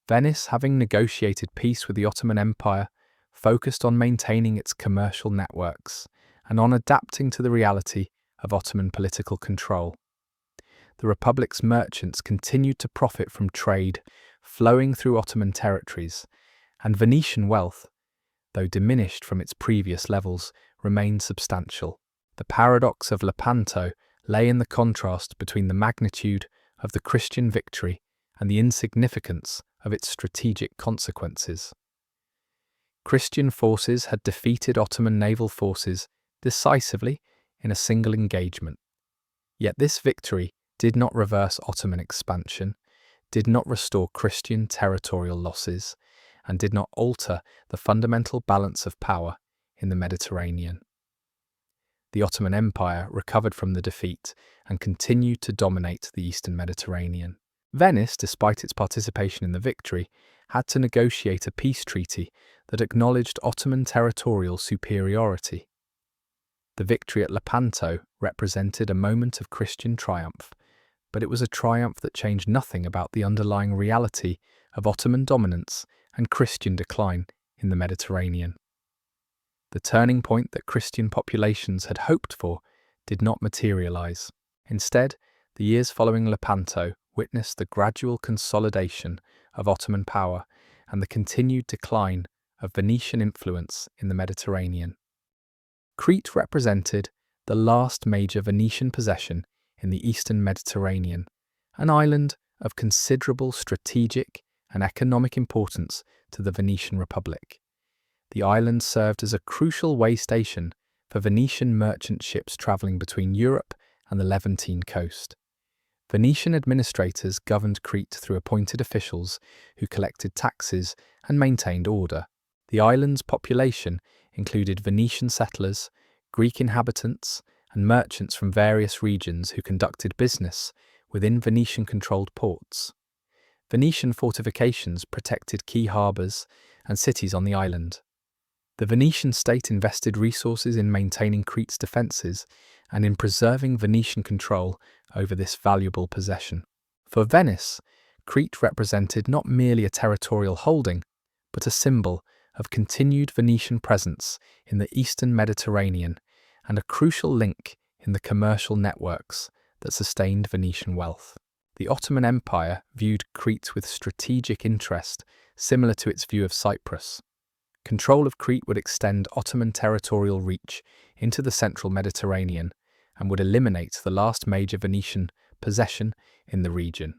Venice, having negotiated peace with the Ottoman Empire, focused on maintaining its commercial networks and on adapting to the reality of Ottoman political control. The Republic's merchants continued to profit from trade flowing through Ottoman territories, and Venetian wealth, though diminished from its previous levels, remained substantial. The paradox of Lepanto lay in the contrast between the magnitude of the Christian victory and the insignificance of its strategic consequences. Christian forces had defeated Ottoman naval forces decisively in a single engagement. Yet this victory did not reverse Ottoman expansion, did not restore Christian territorial losses, and did not alter the fundamental balance of power in the Mediterranean. The Ottoman Empire recovered from the defeat and continued to dominate the eastern Mediterranean. Venice, despite its participation in the victory, had to negotiate a peace treaty that acknowledged Ottoman territorial superiority. The victory at Lepanto represented a moment of Christian triumph, but it was a triumph that changed nothing about the underlying reality of Ottoman dominance and Christian decline in the Mediterranean. The turning point that Christian populations had hoped for did not materialize. Instead, the years following Lepanto witnessed the gradual consolidation of Ottoman power and the continued decline of Venetian influence in the Mediterranean. Crete represented the last major Venetian possession in the eastern Mediterranean, an island of considerable strategic and economic importance to the Venetian Republic. The island served as a crucial way station for Venetian merchant ships travelling between Europe and the Levantine coast. Venetian administrators governed Crete through appointed officials who collected taxes and maintained order. The island's population included Venetian settlers, Greek inhabitants, and merchants from various regions who conducted business within Venetian-controlled ports. Venetian fortifications protected key harbours and cities on the island. The Venetian state invested resources in maintaining Crete's defences and in preserving Venetian control over this valuable possession. For Venice, Crete represented not merely a territorial holding, but a symbol of continued Venetian presence in the eastern Mediterranean and a crucial link in the commercial networks that sustained Venetian wealth. The Ottoman Empire viewed Crete with strategic interest, similar to its view of Cyprus. Control of Crete would extend Ottoman territorial reach into the central Mediterranean and would eliminate the last major Venetian possession in the region.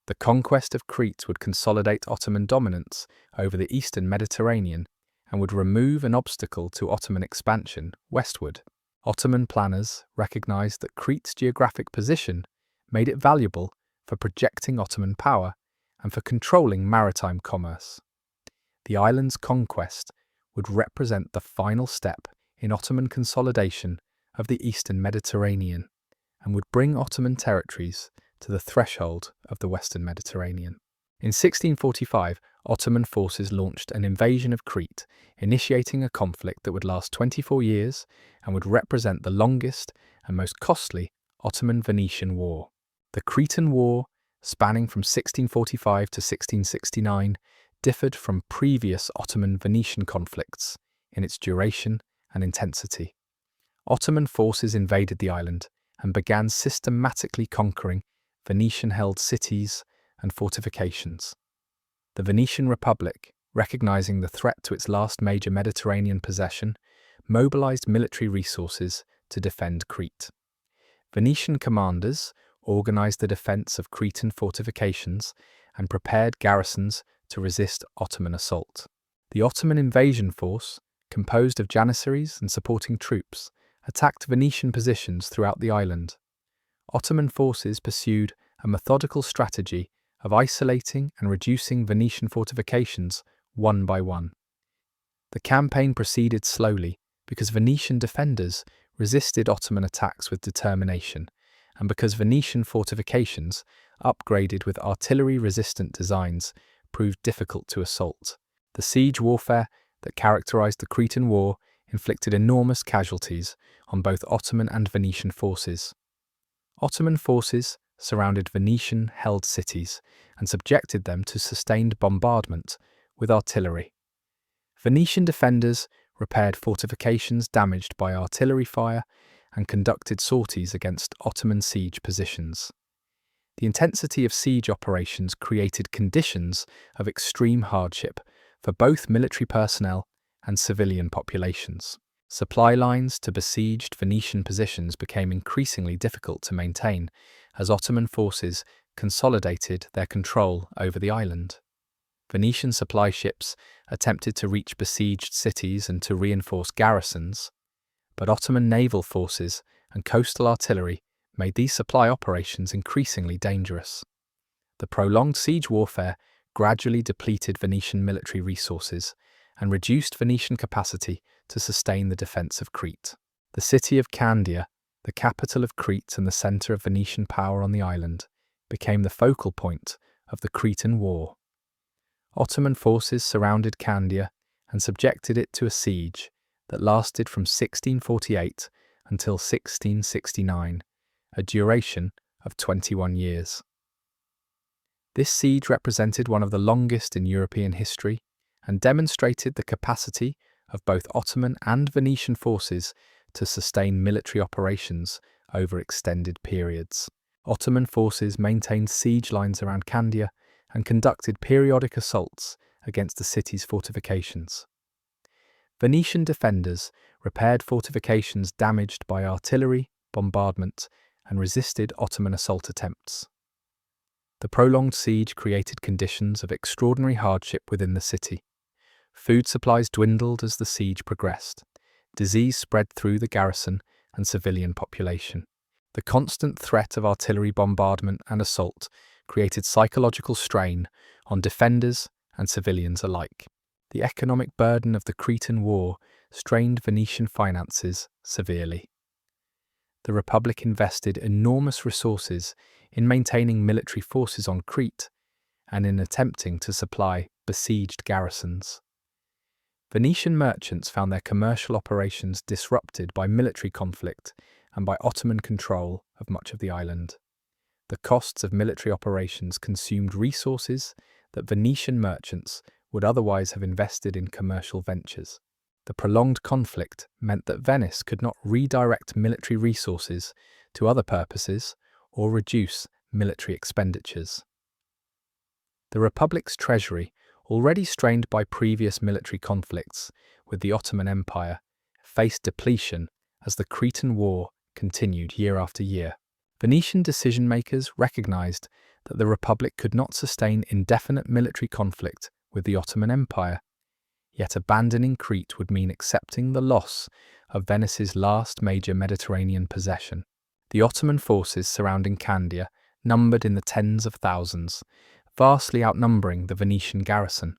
The conquest of Crete would consolidate Ottoman dominance over the eastern Mediterranean and would remove an obstacle to Ottoman expansion westward. Ottoman planners recognized that Crete's geographic position made it valuable for projecting Ottoman power and for controlling maritime commerce. The island's conquest would represent the final step in Ottoman consolidation of the eastern Mediterranean and would bring Ottoman territories to the threshold of the western Mediterranean. In 1645, Ottoman forces launched an invasion of Crete, initiating a conflict that would last 24 years and would represent the longest and most costly Ottoman-Venetian war. The Cretan War, spanning from 1645 to 1669, differed from previous Ottoman-Venetian conflicts in its duration and intensity. Ottoman forces invaded the island and began systematically conquering Venetian-held cities and fortifications. The Venetian Republic, recognizing the threat to its last major Mediterranean possession, mobilized military resources to defend Crete. Venetian commanders organized the defense of Cretan fortifications and prepared garrisons to resist Ottoman assault. The Ottoman invasion force, composed of janissaries and supporting troops, attacked Venetian positions throughout the island. Ottoman forces pursued a methodical strategy of isolating and reducing Venetian fortifications one by one. The campaign proceeded slowly because Venetian defenders resisted Ottoman attacks with determination, and because Venetian fortifications, upgraded with artillery-resistant designs, proved difficult to assault. The siege warfare that characterized the Cretan War inflicted enormous casualties on both Ottoman and Venetian forces. Ottoman forces surrounded Venetian-held cities and subjected them to sustained bombardment with artillery. Venetian defenders repaired fortifications damaged by artillery fire and conducted sorties against Ottoman siege positions. The intensity of siege operations created conditions of extreme hardship for both military personnel and civilian populations. Supply lines to besieged Venetian positions became increasingly difficult to maintain as Ottoman forces consolidated their control over the island. Venetian supply ships attempted to reach besieged cities and to reinforce garrisons, but Ottoman naval forces and coastal artillery made these supply operations increasingly dangerous. The prolonged siege warfare gradually depleted Venetian military resources and reduced Venetian capacity to sustain the defense of Crete. The city of Candia, the capital of Crete and the center of Venetian power on the island, became the focal point of the Cretan War. Ottoman forces surrounded Candia and subjected it to a siege that lasted from 1648 until 1669, a duration of 21 years. This siege represented one of the longest in European history and demonstrated the capacity of both Ottoman and Venetian forces to sustain military operations over extended periods. Ottoman forces maintained siege lines around Candia and conducted periodic assaults against the city's fortifications. Venetian defenders repaired fortifications damaged by artillery, bombardment, and resisted Ottoman assault attempts. The prolonged siege created conditions of extraordinary hardship within the city. Food supplies dwindled as the siege progressed. Disease spread through the garrison and civilian population. The constant threat of artillery bombardment and assault created psychological strain on defenders and civilians alike. The economic burden of the Cretan War strained Venetian finances severely. The Republic invested enormous resources in maintaining military forces on Crete and in attempting to supply besieged garrisons. Venetian merchants found their commercial operations disrupted by military conflict and by Ottoman control of much of the island. The costs of military operations consumed resources that Venetian merchants would otherwise have invested in commercial ventures. The prolonged conflict meant that Venice could not redirect military resources to other purposes or reduce military expenditures. The Republic's treasury, already strained by previous military conflicts with the Ottoman Empire, faced depletion as the Cretan War continued year after year. Venetian decision-makers recognized that the Republic could not sustain indefinite military conflict with the Ottoman Empire, yet abandoning Crete would mean accepting the loss of Venice's last major Mediterranean possession. The Ottoman forces surrounding Candia numbered in the tens of thousands, vastly outnumbering the Venetian garrison.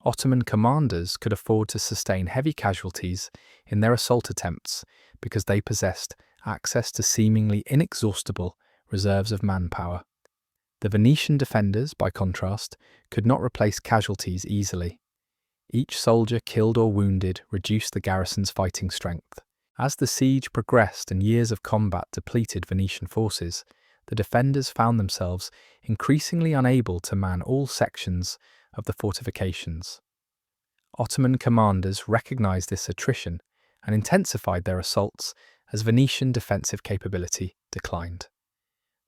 Ottoman commanders could afford to sustain heavy casualties in their assault attempts because they possessed access to seemingly inexhaustible reserves of manpower. The Venetian defenders, by contrast, could not replace casualties easily. Each soldier killed or wounded reduced the garrison's fighting strength. As the siege progressed and years of combat depleted Venetian forces, the defenders found themselves increasingly unable to man all sections of the fortifications. Ottoman commanders recognized this attrition and intensified their assaults as Venetian defensive capability declined.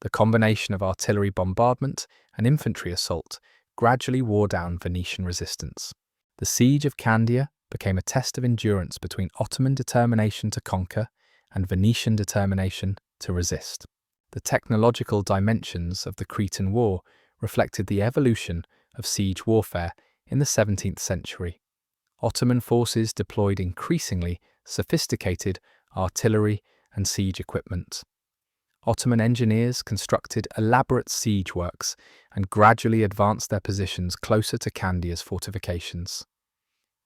The combination of artillery bombardment and infantry assault gradually wore down Venetian resistance. The siege of Candia became a test of endurance between Ottoman determination to conquer and Venetian determination to resist. The technological dimensions of the Cretan War reflected the evolution of siege warfare in the 17th century. Ottoman forces deployed increasingly sophisticated artillery and siege equipment. Ottoman engineers constructed elaborate siege works and gradually advanced their positions closer to Candia's fortifications.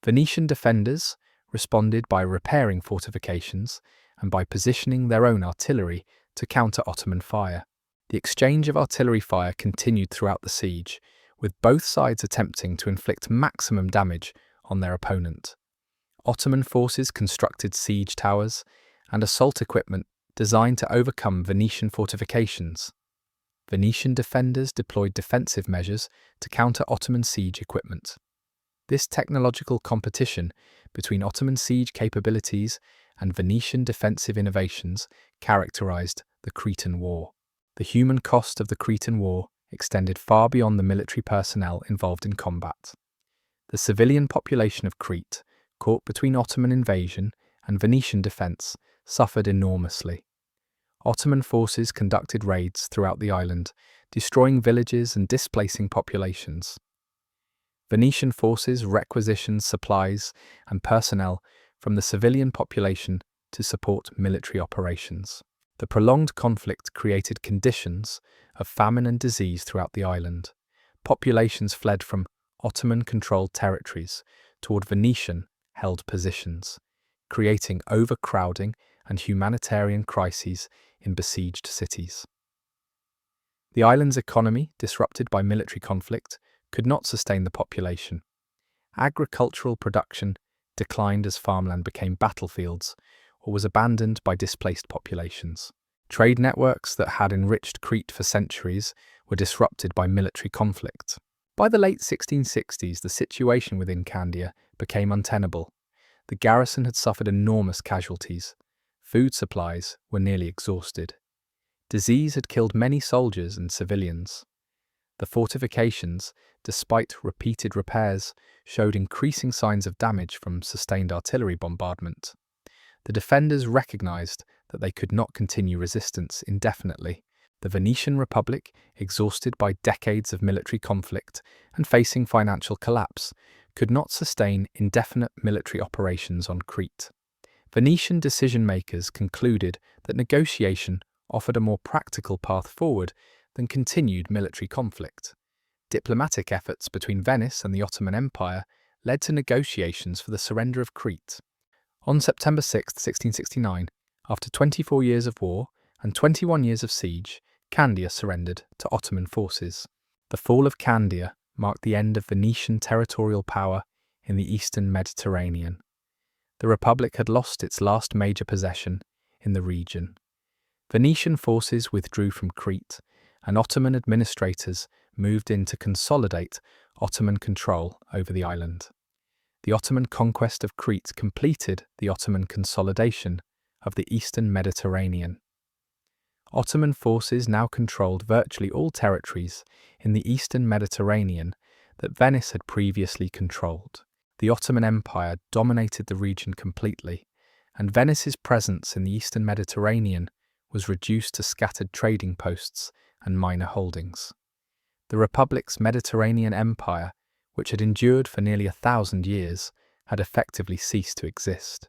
Venetian defenders responded by repairing fortifications and by positioning their own artillery to counter Ottoman fire. The exchange of artillery fire continued throughout the siege, with both sides attempting to inflict maximum damage on their opponent. Ottoman forces constructed siege towers and assault equipment designed to overcome Venetian fortifications. Venetian defenders deployed defensive measures to counter Ottoman siege equipment. This technological competition between Ottoman siege capabilities and Venetian defensive innovations characterized the Cretan War. The human cost of the Cretan War extended far beyond the military personnel involved in combat. The civilian population of Crete, caught between Ottoman invasion and Venetian defense, suffered enormously. Ottoman forces conducted raids throughout the island, destroying villages and displacing populations. Venetian forces requisitioned supplies and personnel from the civilian population to support military operations. The prolonged conflict created conditions of famine and disease throughout the island. Populations fled from Ottoman-controlled territories toward Venetian-held positions, creating overcrowding and humanitarian crises in besieged cities. The island's economy, disrupted by military conflict, could not sustain the population. Agricultural production declined as farmland became battlefields or was abandoned by displaced populations. Trade networks that had enriched Crete for centuries were disrupted by military conflict. By the late 1660s, the situation within Candia became untenable. The garrison had suffered enormous casualties. Food supplies were nearly exhausted. Disease had killed many soldiers and civilians. The fortifications, despite repeated repairs, showed increasing signs of damage from sustained artillery bombardment. The defenders recognized that they could not continue resistance indefinitely. The Venetian Republic, exhausted by decades of military conflict and facing financial collapse, could not sustain indefinite military operations on Crete. Venetian decision-makers concluded that negotiation offered a more practical path forward than continued military conflict. Diplomatic efforts between Venice and the Ottoman Empire led to negotiations for the surrender of Crete. On September 6, 1669, after 24 years of war and 21 years of siege, Candia surrendered to Ottoman forces. The fall of Candia marked the end of Venetian territorial power in the eastern Mediterranean. The Republic had lost its last major possession in the region. Venetian forces withdrew from Crete, and Ottoman administrators moved in to consolidate Ottoman control over the island. The Ottoman conquest of Crete completed the Ottoman consolidation of the eastern Mediterranean. Ottoman forces now controlled virtually all territories in the eastern Mediterranean that Venice had previously controlled. The Ottoman Empire dominated the region completely, and Venice's presence in the eastern Mediterranean was reduced to scattered trading posts and minor holdings. The Republic's Mediterranean Empire, which had endured for nearly 1,000 years, had effectively ceased to exist.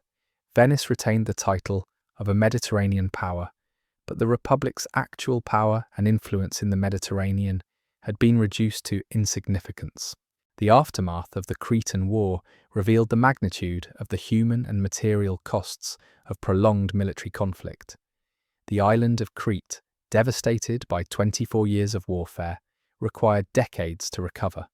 Venice retained the title of a Mediterranean power, but the Republic's actual power and influence in the Mediterranean had been reduced to insignificance. The aftermath of the Cretan War revealed the magnitude of the human and material costs of prolonged military conflict. The island of Crete, devastated by 24 years of warfare, required decades to recover.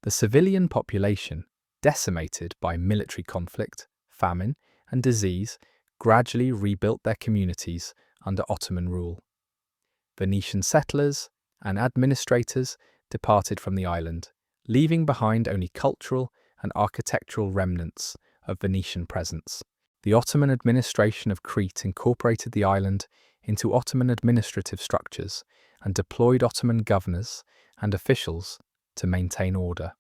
The civilian population, decimated by military conflict, famine, and disease, gradually rebuilt their communities under Ottoman rule. Venetian settlers and administrators departed from the island, leaving behind only cultural and architectural remnants of Venetian presence. The Ottoman administration of Crete incorporated the island into Ottoman administrative structures and deployed Ottoman governors and officials to maintain order.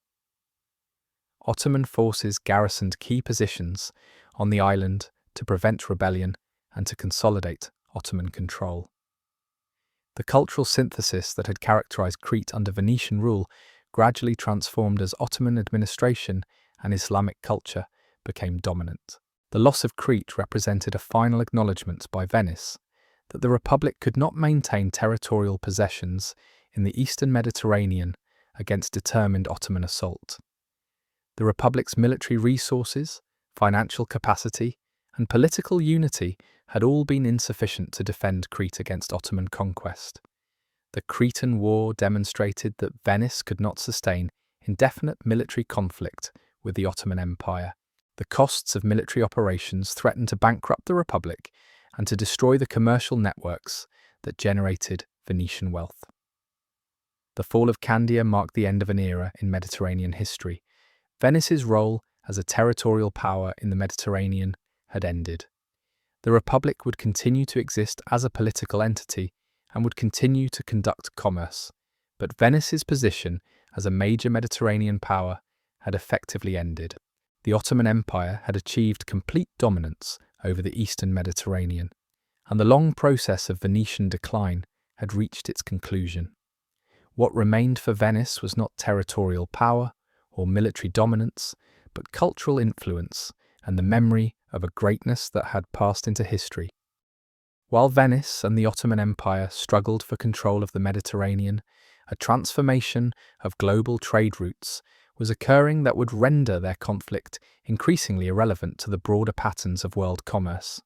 Ottoman forces garrisoned key positions on the island to prevent rebellion and to consolidate Ottoman control. The cultural synthesis that had characterized Crete under Venetian rule gradually transformed as Ottoman administration and Islamic culture became dominant. The loss of Crete represented a final acknowledgement by Venice that the Republic could not maintain territorial possessions in the eastern Mediterranean against determined Ottoman assault. The Republic's military resources, financial capacity, and political unity had all been insufficient to defend Crete against Ottoman conquest. The Cretan War demonstrated that Venice could not sustain indefinite military conflict with the Ottoman Empire. The costs of military operations threatened to bankrupt the Republic and to destroy the commercial networks that generated Venetian wealth. The fall of Candia marked the end of an era in Mediterranean history. Venice's role as a territorial power in the Mediterranean had ended. The Republic would continue to exist as a political entity and would continue to conduct commerce, but Venice's position as a major Mediterranean power had effectively ended. The Ottoman Empire had achieved complete dominance over the eastern Mediterranean, and the long process of Venetian decline had reached its conclusion. What remained for Venice was not territorial power or military dominance, but cultural influence and the memory of a greatness that had passed into history. While Venice and the Ottoman Empire struggled for control of the Mediterranean, a transformation of global trade routes was occurring that would render their conflict increasingly irrelevant to the broader patterns of world commerce.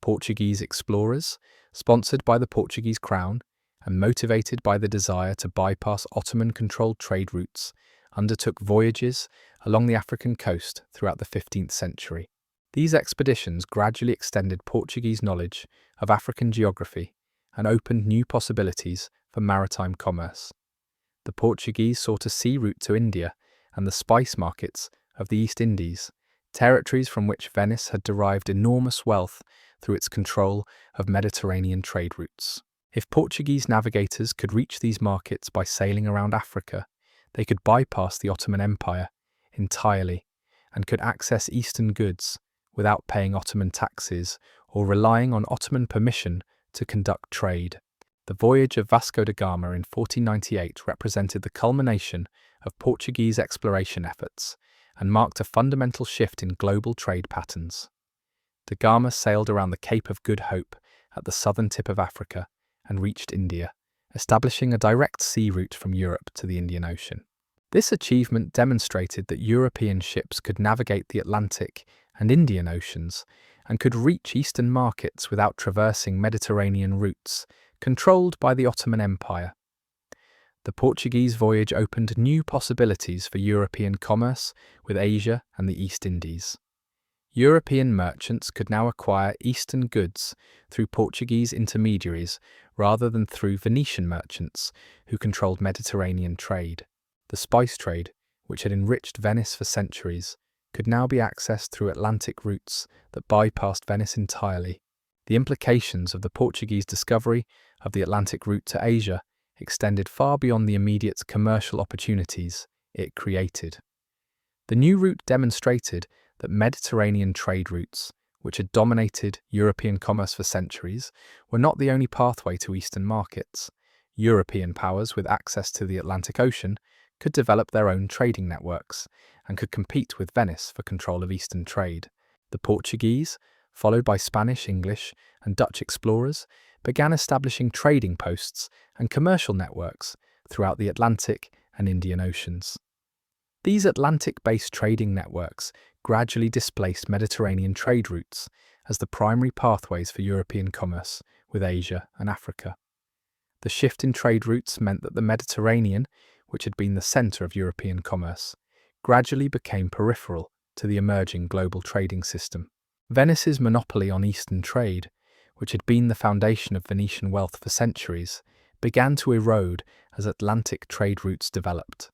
Portuguese explorers, sponsored by the Portuguese crown and motivated by the desire to bypass Ottoman-controlled trade routes, undertook voyages along the African coast throughout the 15th century. These expeditions gradually extended Portuguese knowledge of African geography and opened new possibilities for maritime commerce. The Portuguese sought a sea route to India and the spice markets of the East Indies, territories from which Venice had derived enormous wealth through its control of Mediterranean trade routes. If Portuguese navigators could reach these markets by sailing around Africa, they could bypass the Ottoman Empire entirely and could access Eastern goods without paying Ottoman taxes or relying on Ottoman permission to conduct trade. The voyage of Vasco da Gama in 1498 represented the culmination of Portuguese exploration efforts and marked a fundamental shift in global trade patterns. Da Gama sailed around the Cape of Good Hope at the southern tip of Africa and reached India, establishing a direct sea route from Europe to the Indian Ocean. This achievement demonstrated that European ships could navigate the Atlantic and Indian Oceans and could reach Eastern markets without traversing Mediterranean routes controlled by the Ottoman Empire. The Portuguese voyage opened new possibilities for European commerce with Asia and the East Indies. European merchants could now acquire Eastern goods through Portuguese intermediaries rather than through Venetian merchants who controlled Mediterranean trade. The spice trade, which had enriched Venice for centuries, could now be accessed through Atlantic routes that bypassed Venice entirely. The implications of the Portuguese discovery of the Atlantic route to Asia extended far beyond the immediate commercial opportunities it created. The new route demonstrated that Mediterranean trade routes, which had dominated European commerce for centuries, were not the only pathway to Eastern markets. European powers with access to the Atlantic Ocean could develop their own trading networks and could compete with Venice for control of Eastern trade. The Portuguese, followed by Spanish, English, and Dutch explorers, began establishing trading posts and commercial networks throughout the Atlantic and Indian Oceans. These Atlantic-based trading networks gradually displaced Mediterranean trade routes as the primary pathways for European commerce with Asia and Africa. The shift in trade routes meant that the Mediterranean, which had been the centre of European commerce, gradually became peripheral to the emerging global trading system. Venice's monopoly on Eastern trade, which had been the foundation of Venetian wealth for centuries, began to erode as Atlantic trade routes developed.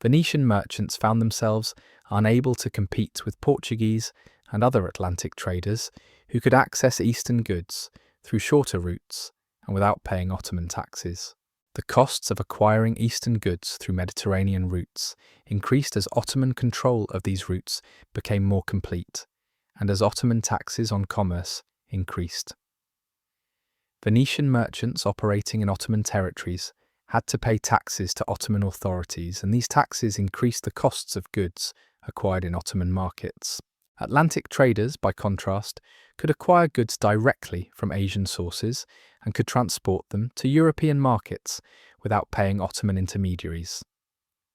Venetian merchants found themselves unable to compete with Portuguese and other Atlantic traders who could access Eastern goods through shorter routes and without paying Ottoman taxes. The costs of acquiring Eastern goods through Mediterranean routes increased as Ottoman control of these routes became more complete, and as Ottoman taxes on commerce increased. Venetian merchants operating in Ottoman territories had to pay taxes to Ottoman authorities, and these taxes increased the costs of goods acquired in Ottoman markets. Atlantic traders, by contrast, could acquire goods directly from Asian sources and could transport them to European markets without paying Ottoman intermediaries.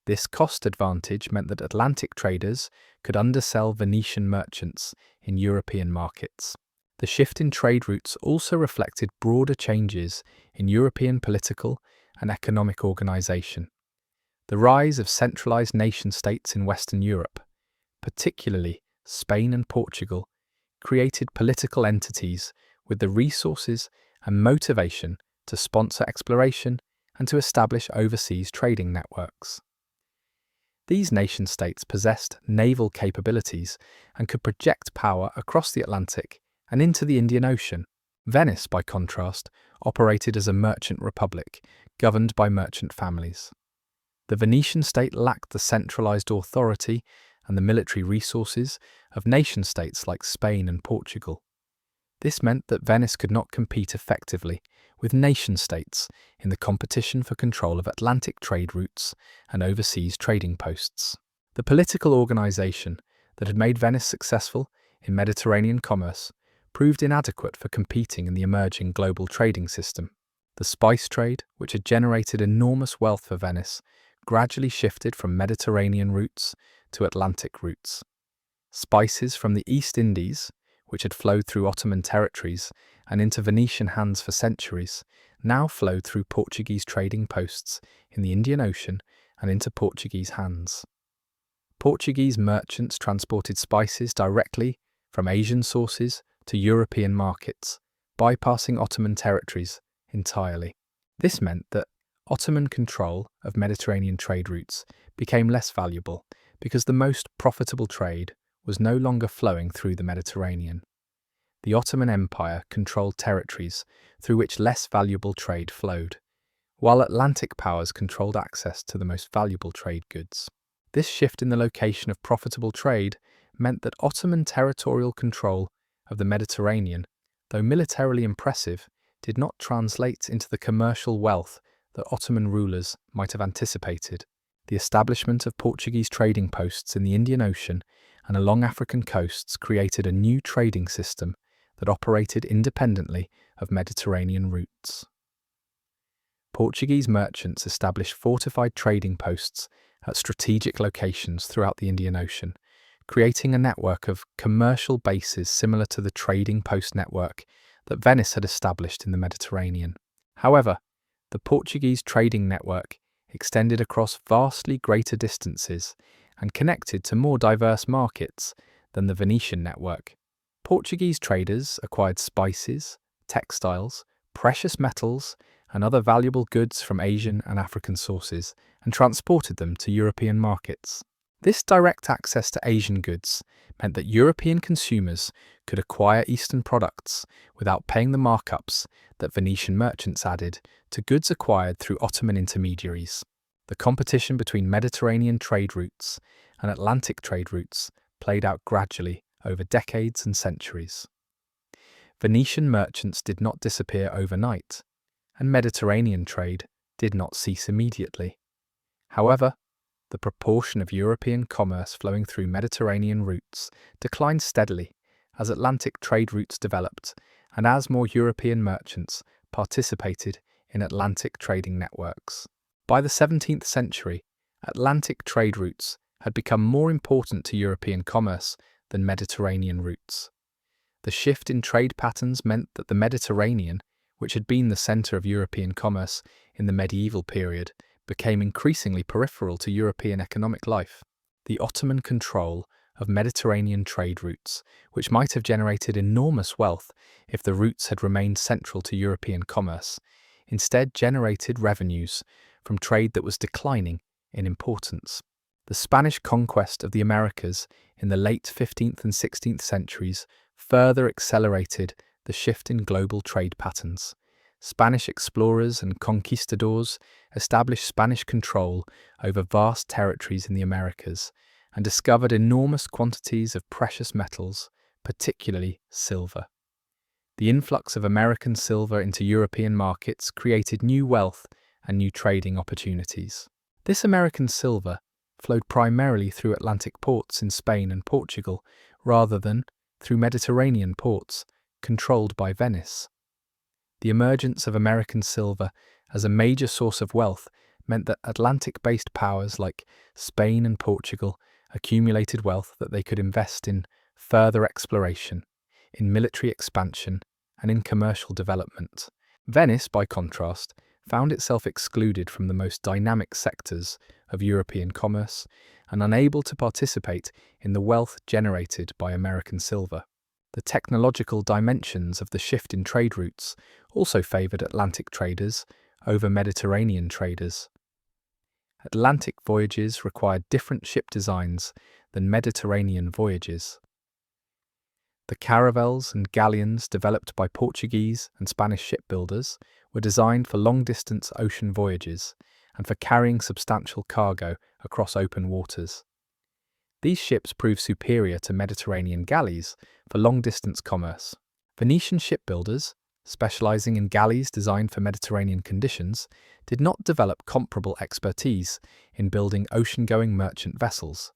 This cost advantage meant that Atlantic traders could undersell Venetian merchants in European markets. The shift in trade routes also reflected broader changes in European political and economic organisation. The rise of centralised nation-states in Western Europe, particularly Spain and Portugal, created political entities with the resources and motivation to sponsor exploration and to establish overseas trading networks. These nation-states possessed naval capabilities and could project power across the Atlantic and into the Indian Ocean. Venice, by contrast, operated as a merchant republic governed by merchant families. The Venetian state lacked the centralized authority and the military resources of nation-states like Spain and Portugal. This meant that Venice could not compete effectively with nation-states in the competition for control of Atlantic trade routes and overseas trading posts. The political organization that had made Venice successful in Mediterranean commerce proved inadequate for competing in the emerging global trading system. The spice trade, which had generated enormous wealth for Venice, gradually shifted from Mediterranean routes to Atlantic routes. Spices from the East Indies, which had flowed through Ottoman territories and into Venetian hands for centuries, now flowed through Portuguese trading posts in the Indian Ocean and into Portuguese hands. Portuguese merchants transported spices directly from Asian sources to European markets, bypassing Ottoman territories entirely. This meant that Ottoman control of Mediterranean trade routes became less valuable because the most profitable trade was no longer flowing through the Mediterranean. The Ottoman Empire controlled territories through which less valuable trade flowed, while Atlantic powers controlled access to the most valuable trade goods. This shift in the location of profitable trade meant that Ottoman territorial control of the Mediterranean, though militarily impressive, did not translate into the commercial wealth that Ottoman rulers might have anticipated. The establishment of Portuguese trading posts in the Indian Ocean and along African coasts created a new trading system that operated independently of Mediterranean routes. Portuguese merchants established fortified trading posts at strategic locations throughout the Indian Ocean, creating a network of commercial bases similar to the trading post network that Venice had established in the Mediterranean. However, the Portuguese trading network extended across vastly greater distances and connected to more diverse markets than the Venetian network. Portuguese traders acquired spices, textiles, precious metals, and other valuable goods from Asian and African sources and transported them to European markets. This direct access to Asian goods meant that European consumers could acquire Eastern products without paying the markups that Venetian merchants added to goods acquired through Ottoman intermediaries. The competition between Mediterranean trade routes and Atlantic trade routes played out gradually over decades and centuries. Venetian merchants did not disappear overnight, and Mediterranean trade did not cease immediately. However, the proportion of European commerce flowing through Mediterranean routes declined steadily as Atlantic trade routes developed and as more European merchants participated in Atlantic trading networks. By the 17th century, Atlantic trade routes had become more important to European commerce than Mediterranean routes. The shift in trade patterns meant that the Mediterranean, which had been the centre of European commerce in the medieval period, became increasingly peripheral to European economic life. The Ottoman control of Mediterranean trade routes, which might have generated enormous wealth if the routes had remained central to European commerce, instead generated revenues from trade that was declining in importance. The Spanish conquest of the Americas in the late 15th and 16th centuries further accelerated the shift in global trade patterns. Spanish explorers and conquistadors established Spanish control over vast territories in the Americas and discovered enormous quantities of precious metals, particularly silver. The influx of American silver into European markets created new wealth and new trading opportunities. This American silver flowed primarily through Atlantic ports in Spain and Portugal, rather than through Mediterranean ports controlled by Venice. The emergence of American silver as a major source of wealth meant that Atlantic-based powers like Spain and Portugal accumulated wealth that they could invest in further exploration, in military expansion, and in commercial development. Venice, by contrast, found itself excluded from the most dynamic sectors of European commerce and unable to participate in the wealth generated by American silver. The technological dimensions of the shift in trade routes also favoured Atlantic traders over Mediterranean traders. Atlantic voyages required different ship designs than Mediterranean voyages. The caravels and galleons developed by Portuguese and Spanish shipbuilders were designed for long-distance ocean voyages and for carrying substantial cargo across open waters. These ships proved superior to Mediterranean galleys for long-distance commerce. Venetian shipbuilders, specializing in galleys designed for Mediterranean conditions, did not develop comparable expertise in building ocean-going merchant vessels.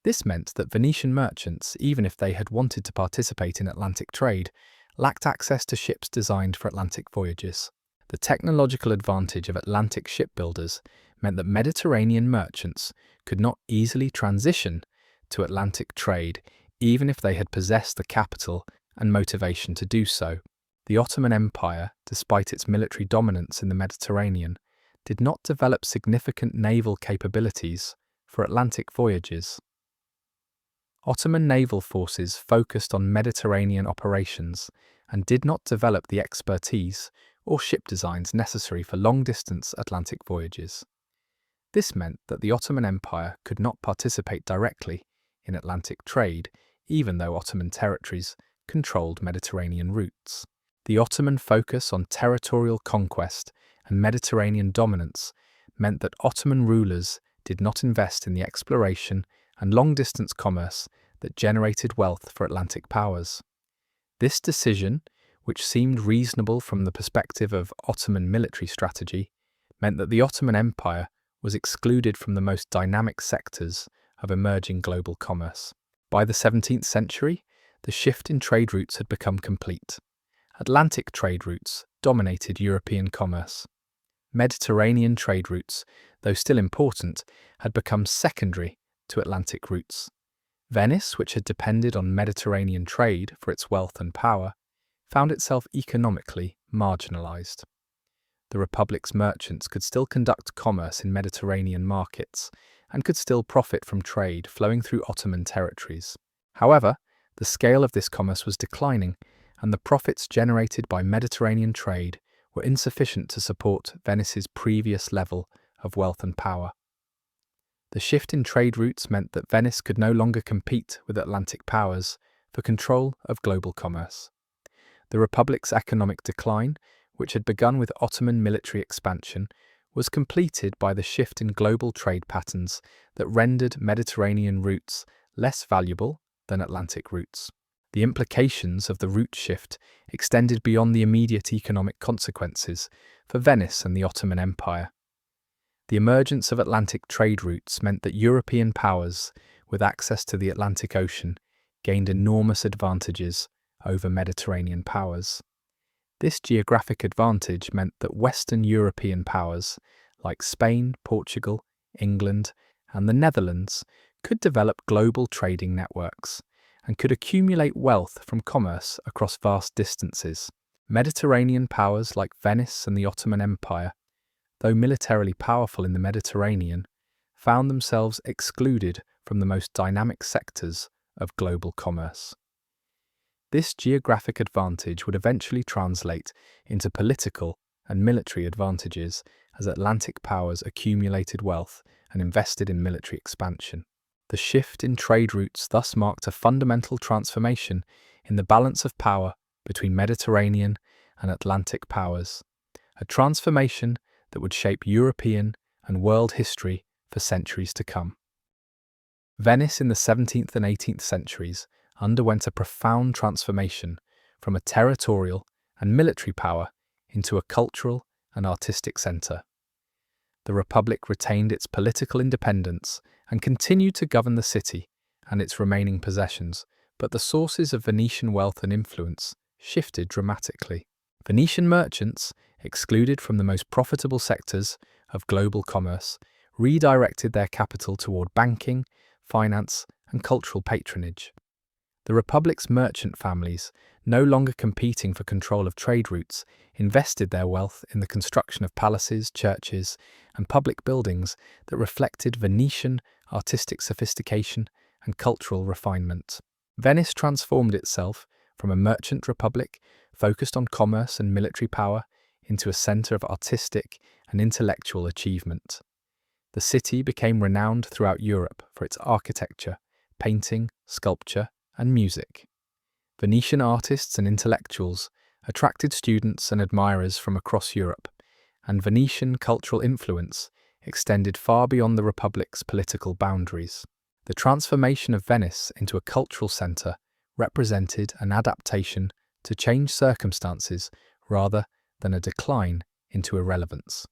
This meant that Venetian merchants, even if they had wanted to participate in Atlantic trade, lacked access to ships designed for Atlantic voyages. The technological advantage of Atlantic shipbuilders meant that Mediterranean merchants could not easily transition to Atlantic trade, even if they had possessed the capital and motivation to do so. The Ottoman Empire, despite its military dominance in the Mediterranean, did not develop significant naval capabilities for Atlantic voyages. Ottoman naval forces focused on Mediterranean operations and did not develop the expertise or ship designs necessary for long-distance Atlantic voyages. This meant that the Ottoman Empire could not participate directly in Atlantic trade, even though Ottoman territories controlled Mediterranean routes. The Ottoman focus on territorial conquest and Mediterranean dominance meant that Ottoman rulers did not invest in the exploration and long-distance commerce that generated wealth for Atlantic powers. This decision, which seemed reasonable from the perspective of Ottoman military strategy, meant that the Ottoman Empire was excluded from the most dynamic sectors of emerging global commerce. By the 17th century, the shift in trade routes had become complete. Atlantic trade routes dominated European commerce. Mediterranean trade routes, though still important, had become secondary to Atlantic routes. Venice, which had depended on Mediterranean trade for its wealth and power, found itself economically marginalized. The Republic's merchants could still conduct commerce in Mediterranean markets and could still profit from trade flowing through Ottoman territories. However, the scale of this commerce was declining, and the profits generated by Mediterranean trade were insufficient to support Venice's previous level of wealth and power. The shift in trade routes meant that Venice could no longer compete with Atlantic powers for control of global commerce. The Republic's economic decline, which had begun with Ottoman military expansion, was completed by the shift in global trade patterns that rendered Mediterranean routes less valuable than Atlantic routes. The implications of the route shift extended beyond the immediate economic consequences for Venice and the Ottoman Empire. The emergence of Atlantic trade routes meant that European powers with access to the Atlantic Ocean gained enormous advantages over Mediterranean powers. This geographic advantage meant that Western European powers, like Spain, Portugal, England, and the Netherlands, could develop global trading networks and could accumulate wealth from commerce across vast distances. Mediterranean powers like Venice and the Ottoman Empire, though militarily powerful in the Mediterranean, found themselves excluded from the most dynamic sectors of global commerce. This geographic advantage would eventually translate into political and military advantages as Atlantic powers accumulated wealth and invested in military expansion. The shift in trade routes thus marked a fundamental transformation in the balance of power between Mediterranean and Atlantic powers, a transformation that would shape European and world history for centuries to come. Venice in the 17th and 18th centuries underwent a profound transformation from a territorial and military power into a cultural and artistic centre. The Republic retained its political independence and continued to govern the city and its remaining possessions, but the sources of Venetian wealth and influence shifted dramatically. Venetian merchants, excluded from the most profitable sectors of global commerce, redirected their capital toward banking, finance, and cultural patronage. The Republic's merchant families, no longer competing for control of trade routes, invested their wealth in the construction of palaces, churches, and public buildings that reflected Venetian artistic sophistication and cultural refinement. Venice transformed itself from a merchant republic focused on commerce and military power into a centre of artistic and intellectual achievement. The city became renowned throughout Europe for its architecture, painting, sculpture, and music. Venetian artists and intellectuals attracted students and admirers from across Europe, and Venetian cultural influence extended far beyond the Republic's political boundaries. The transformation of Venice into a cultural centre represented an adaptation to changed circumstances rather than a decline into irrelevance.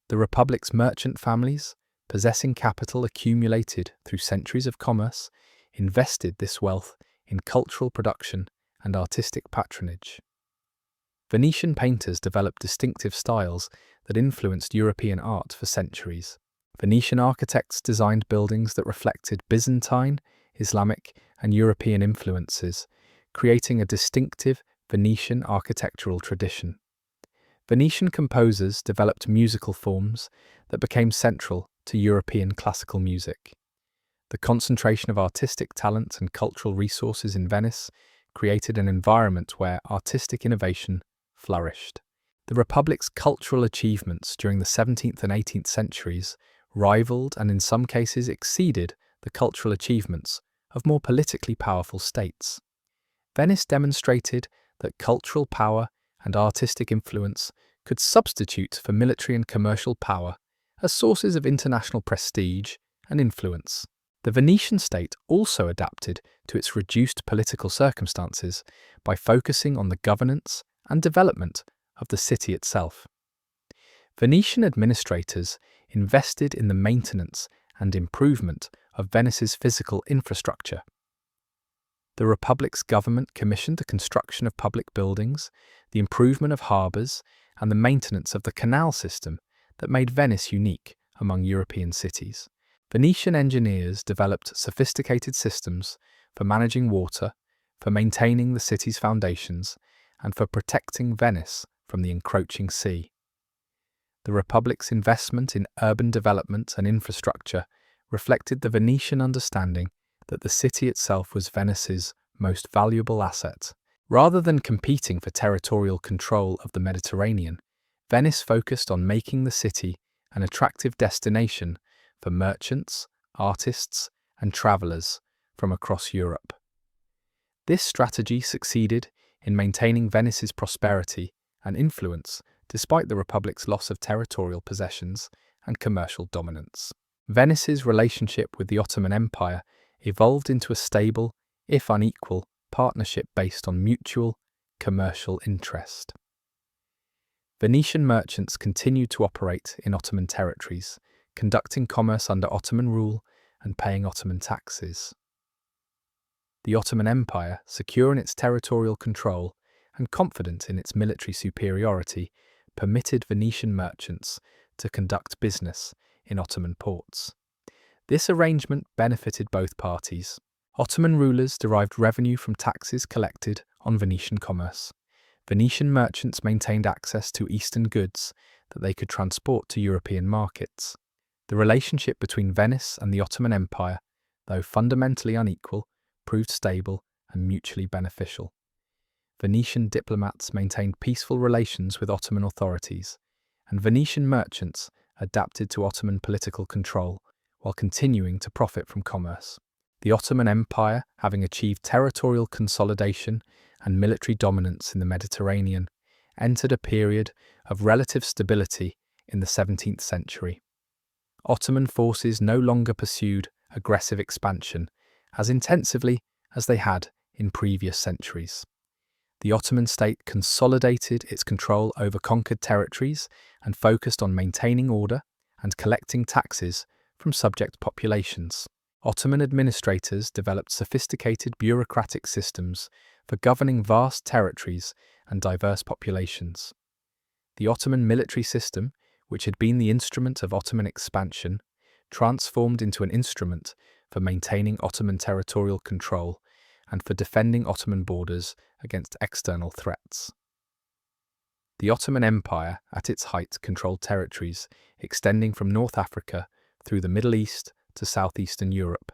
The Republic's merchant families, possessing capital accumulated through centuries of commerce, invested this wealth in cultural production and artistic patronage. Venetian painters developed distinctive styles that influenced European art for centuries. Venetian architects designed buildings that reflected Byzantine, Islamic, and European influences, creating a distinctive Venetian architectural tradition. Venetian composers developed musical forms that became central to European classical music. The concentration of artistic talent and cultural resources in Venice created an environment where artistic innovation flourished. The Republic's cultural achievements during the 17th and 18th centuries rivaled and in some cases exceeded the cultural achievements of more politically powerful states. Venice demonstrated that cultural power and artistic influence could substitute for military and commercial power as sources of international prestige and influence. The Venetian state also adapted to its reduced political circumstances by focusing on the governance and development of the city itself. Venetian administrators invested in the maintenance and improvement of Venice's physical infrastructure. The Republic's government commissioned the construction of public buildings, the improvement of harbours, and the maintenance of the canal system that made Venice unique among European cities. Venetian engineers developed sophisticated systems for managing water, for maintaining the city's foundations, and for protecting Venice from the encroaching sea. The Republic's investment in urban development and infrastructure reflected the Venetian understanding that the city itself was Venice's most valuable asset. Rather than competing for territorial control of the Mediterranean, Venice focused on making the city an attractive destination for merchants, artists, and travelers from across Europe. This strategy succeeded in maintaining Venice's prosperity and influence despite the Republic's loss of territorial possessions and commercial dominance. Venice's relationship with the Ottoman Empire evolved into a stable, if unequal, partnership based on mutual commercial interest. Venetian merchants continued to operate in Ottoman territories, conducting commerce under Ottoman rule and paying Ottoman taxes. The Ottoman Empire, secure in its territorial control and confident in its military superiority, permitted Venetian merchants to conduct business in Ottoman ports. This arrangement benefited both parties. Ottoman rulers derived revenue from taxes collected on Venetian commerce. Venetian merchants maintained access to Eastern goods that they could transport to European markets. The relationship between Venice and the Ottoman Empire, though fundamentally unequal, proved stable and mutually beneficial. Venetian diplomats maintained peaceful relations with Ottoman authorities, and Venetian merchants adapted to Ottoman political control while continuing to profit from commerce. The Ottoman Empire, having achieved territorial consolidation and military dominance in the Mediterranean, entered a period of relative stability in the 17th century. Ottoman forces no longer pursued aggressive expansion as intensively as they had in previous centuries. The Ottoman state consolidated its control over conquered territories and focused on maintaining order and collecting taxes from subject populations. Ottoman administrators developed sophisticated bureaucratic systems for governing vast territories and diverse populations. The Ottoman military system, which had been the instrument of Ottoman expansion, transformed into an instrument for maintaining Ottoman territorial control and for defending Ottoman borders against external threats. The Ottoman Empire, at its height, controlled territories extending from North Africa through the Middle East to southeastern Europe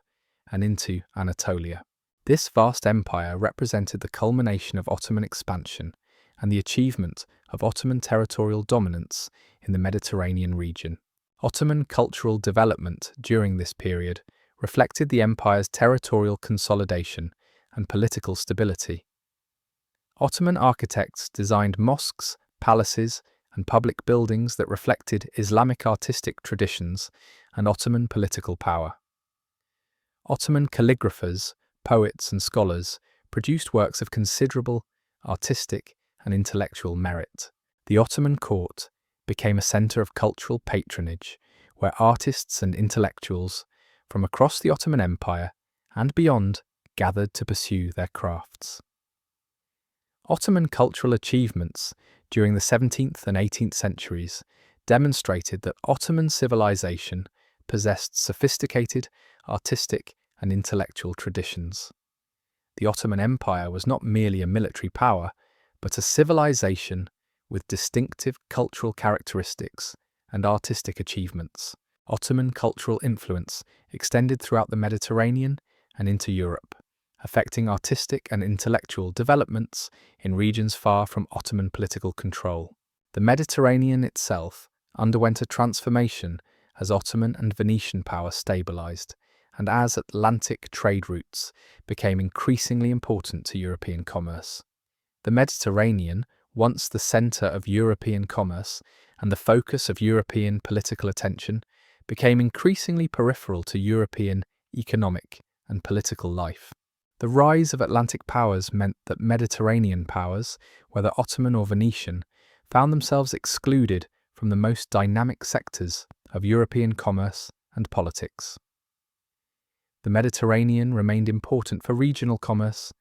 and into Anatolia. This vast empire represented the culmination of Ottoman expansion and the achievement of Ottoman territorial dominance in the Mediterranean region. Ottoman cultural development during this period reflected the empire's territorial consolidation and political stability. Ottoman architects designed mosques, palaces, and public buildings that reflected Islamic artistic traditions and Ottoman political power. Ottoman calligraphers, poets, and scholars produced works of considerable artistic and intellectual merit. The Ottoman court became a center of cultural patronage, where artists and intellectuals from across the Ottoman Empire and beyond gathered to pursue their crafts. Ottoman cultural achievements during the 17th and 18th centuries demonstrated that Ottoman civilization possessed sophisticated artistic and intellectual traditions. The Ottoman Empire was not merely a military power, but a civilization with distinctive cultural characteristics and artistic achievements. Ottoman cultural influence extended throughout the Mediterranean and into Europe, affecting artistic and intellectual developments in regions far from Ottoman political control. The Mediterranean itself underwent a transformation as Ottoman and Venetian power stabilized, and as Atlantic trade routes became increasingly important to European commerce. The Mediterranean, once the center of European commerce and the focus of European political attention, became increasingly peripheral to European economic and political life. The rise of Atlantic powers meant that Mediterranean powers, whether Ottoman or Venetian, found themselves excluded from the most dynamic sectors of European commerce and politics. The Mediterranean remained important for regional commerce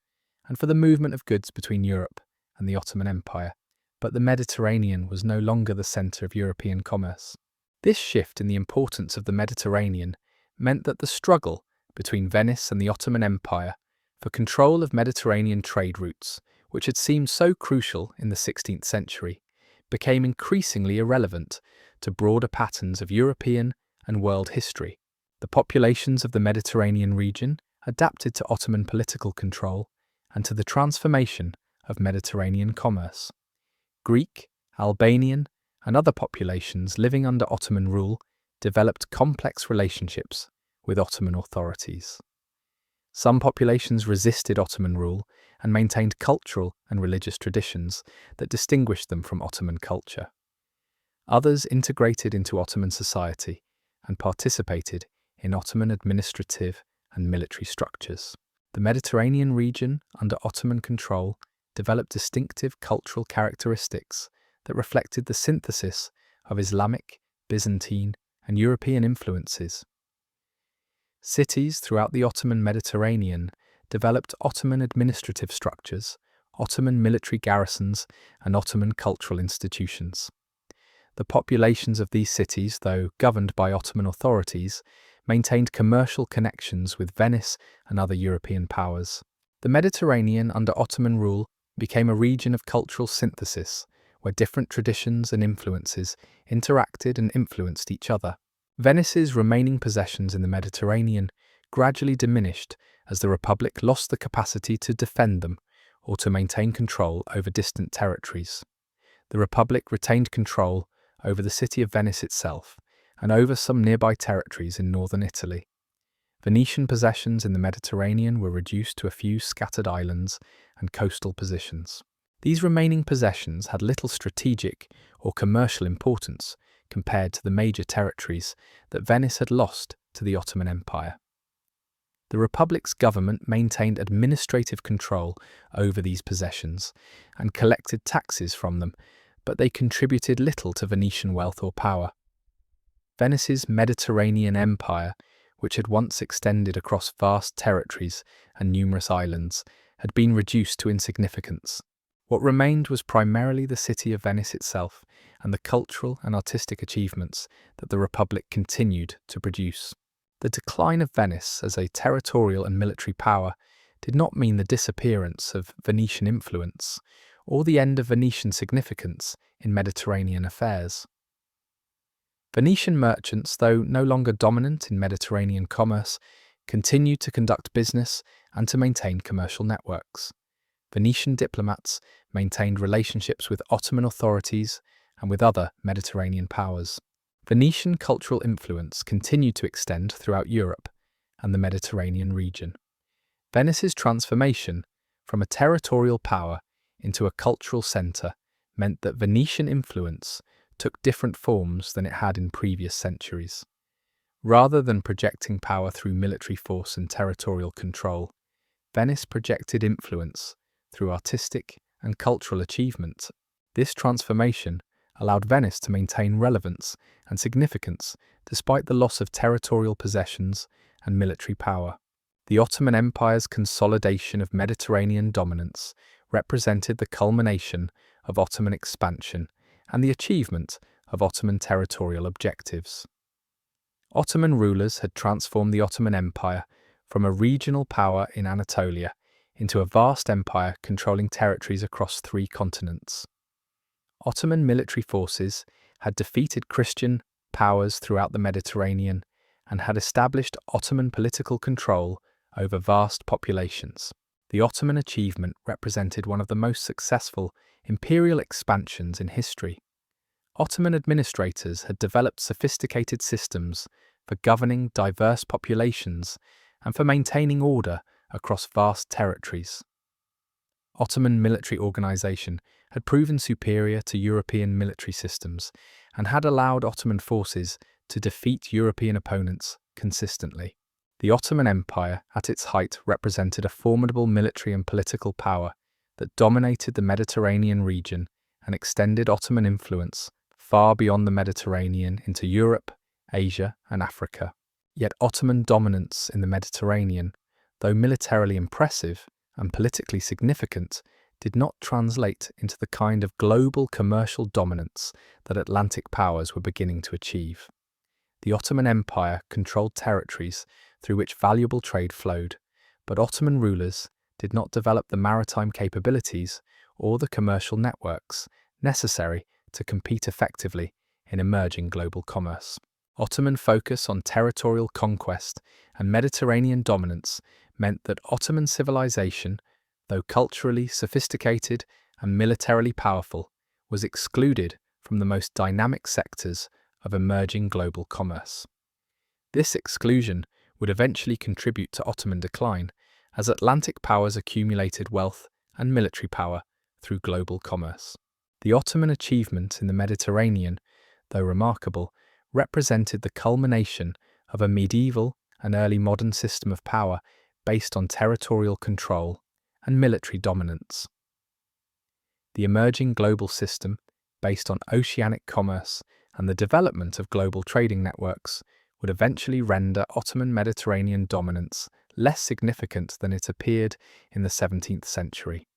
and for the movement of goods between Europe and the Ottoman Empire, but the Mediterranean was no longer the centre of European commerce. This shift in the importance of the Mediterranean meant that the struggle between Venice and the Ottoman Empire for control of Mediterranean trade routes, which had seemed so crucial in the 16th century, became increasingly irrelevant to broader patterns of European and world history. The populations of the Mediterranean region adapted to Ottoman political control and to the transformation of Mediterranean commerce. Greek, Albanian, and other populations living under Ottoman rule developed complex relationships with Ottoman authorities. Some populations resisted Ottoman rule and maintained cultural and religious traditions that distinguished them from Ottoman culture. Others integrated into Ottoman society and participated in Ottoman administrative and military structures. The Mediterranean region, under Ottoman control, developed distinctive cultural characteristics that reflected the synthesis of Islamic, Byzantine, and European influences. Cities throughout the Ottoman Mediterranean developed Ottoman administrative structures, Ottoman military garrisons, and Ottoman cultural institutions. The populations of these cities, though governed by Ottoman authorities, maintained commercial connections with Venice and other European powers. The Mediterranean under Ottoman rule became a region of cultural synthesis, where different traditions and influences interacted and influenced each other. Venice's remaining possessions in the Mediterranean gradually diminished as the Republic lost the capacity to defend them or to maintain control over distant territories. The Republic retained control over the city of Venice itself and over some nearby territories in northern Italy. Venetian possessions in the Mediterranean were reduced to a few scattered islands and coastal positions. These remaining possessions had little strategic or commercial importance compared to the major territories that Venice had lost to the Ottoman Empire. The Republic's government maintained administrative control over these possessions and collected taxes from them, but they contributed little to Venetian wealth or power. Venice's Mediterranean Empire, which had once extended across vast territories and numerous islands, had been reduced to insignificance. What remained was primarily the city of Venice itself and the cultural and artistic achievements that the Republic continued to produce. The decline of Venice as a territorial and military power did not mean the disappearance of Venetian influence or the end of Venetian significance in Mediterranean affairs. Venetian merchants, though no longer dominant in Mediterranean commerce, continued to conduct business and to maintain commercial networks. Venetian diplomats maintained relationships with Ottoman authorities and with other Mediterranean powers. Venetian cultural influence continued to extend throughout Europe and the Mediterranean region. Venice's transformation from a territorial power into a cultural centre meant that Venetian influence took different forms than it had in previous centuries. Rather than projecting power through military force and territorial control, Venice projected influence through artistic and cultural achievement. This transformation allowed Venice to maintain relevance and significance despite the loss of territorial possessions and military power. The Ottoman Empire's consolidation of Mediterranean dominance represented the culmination of Ottoman expansion and the achievement of Ottoman territorial objectives. Ottoman rulers had transformed the Ottoman Empire from a regional power in Anatolia into a vast empire controlling territories across 3 continents. Ottoman military forces had defeated Christian powers throughout the Mediterranean and had established Ottoman political control over vast populations. The Ottoman achievement represented one of the most successful imperial expansions in history. Ottoman administrators had developed sophisticated systems for governing diverse populations and for maintaining order across vast territories. Ottoman military organization had proven superior to European military systems and had allowed Ottoman forces to defeat European opponents consistently. The Ottoman Empire, at its height, represented a formidable military and political power that dominated the Mediterranean region and extended Ottoman influence far beyond the Mediterranean into Europe, Asia, and Africa. Yet Ottoman dominance in the Mediterranean, though militarily impressive and politically significant, did not translate into the kind of global commercial dominance that Atlantic powers were beginning to achieve. The Ottoman Empire controlled territories through which valuable trade flowed, but Ottoman rulers did not develop the maritime capabilities or the commercial networks necessary to compete effectively in emerging global commerce. Ottoman focus on territorial conquest and Mediterranean dominance meant that Ottoman civilization, though culturally sophisticated and militarily powerful, was excluded from the most dynamic sectors of emerging global commerce. This exclusion would eventually contribute to Ottoman decline as Atlantic powers accumulated wealth and military power through global commerce. The Ottoman achievement in the Mediterranean, though remarkable, represented the culmination of a medieval and early modern system of power based on territorial control and military dominance. The emerging global system, based on oceanic commerce and the development of global trading networks, would eventually render Ottoman Mediterranean dominance less significant than it appeared in the 17th century.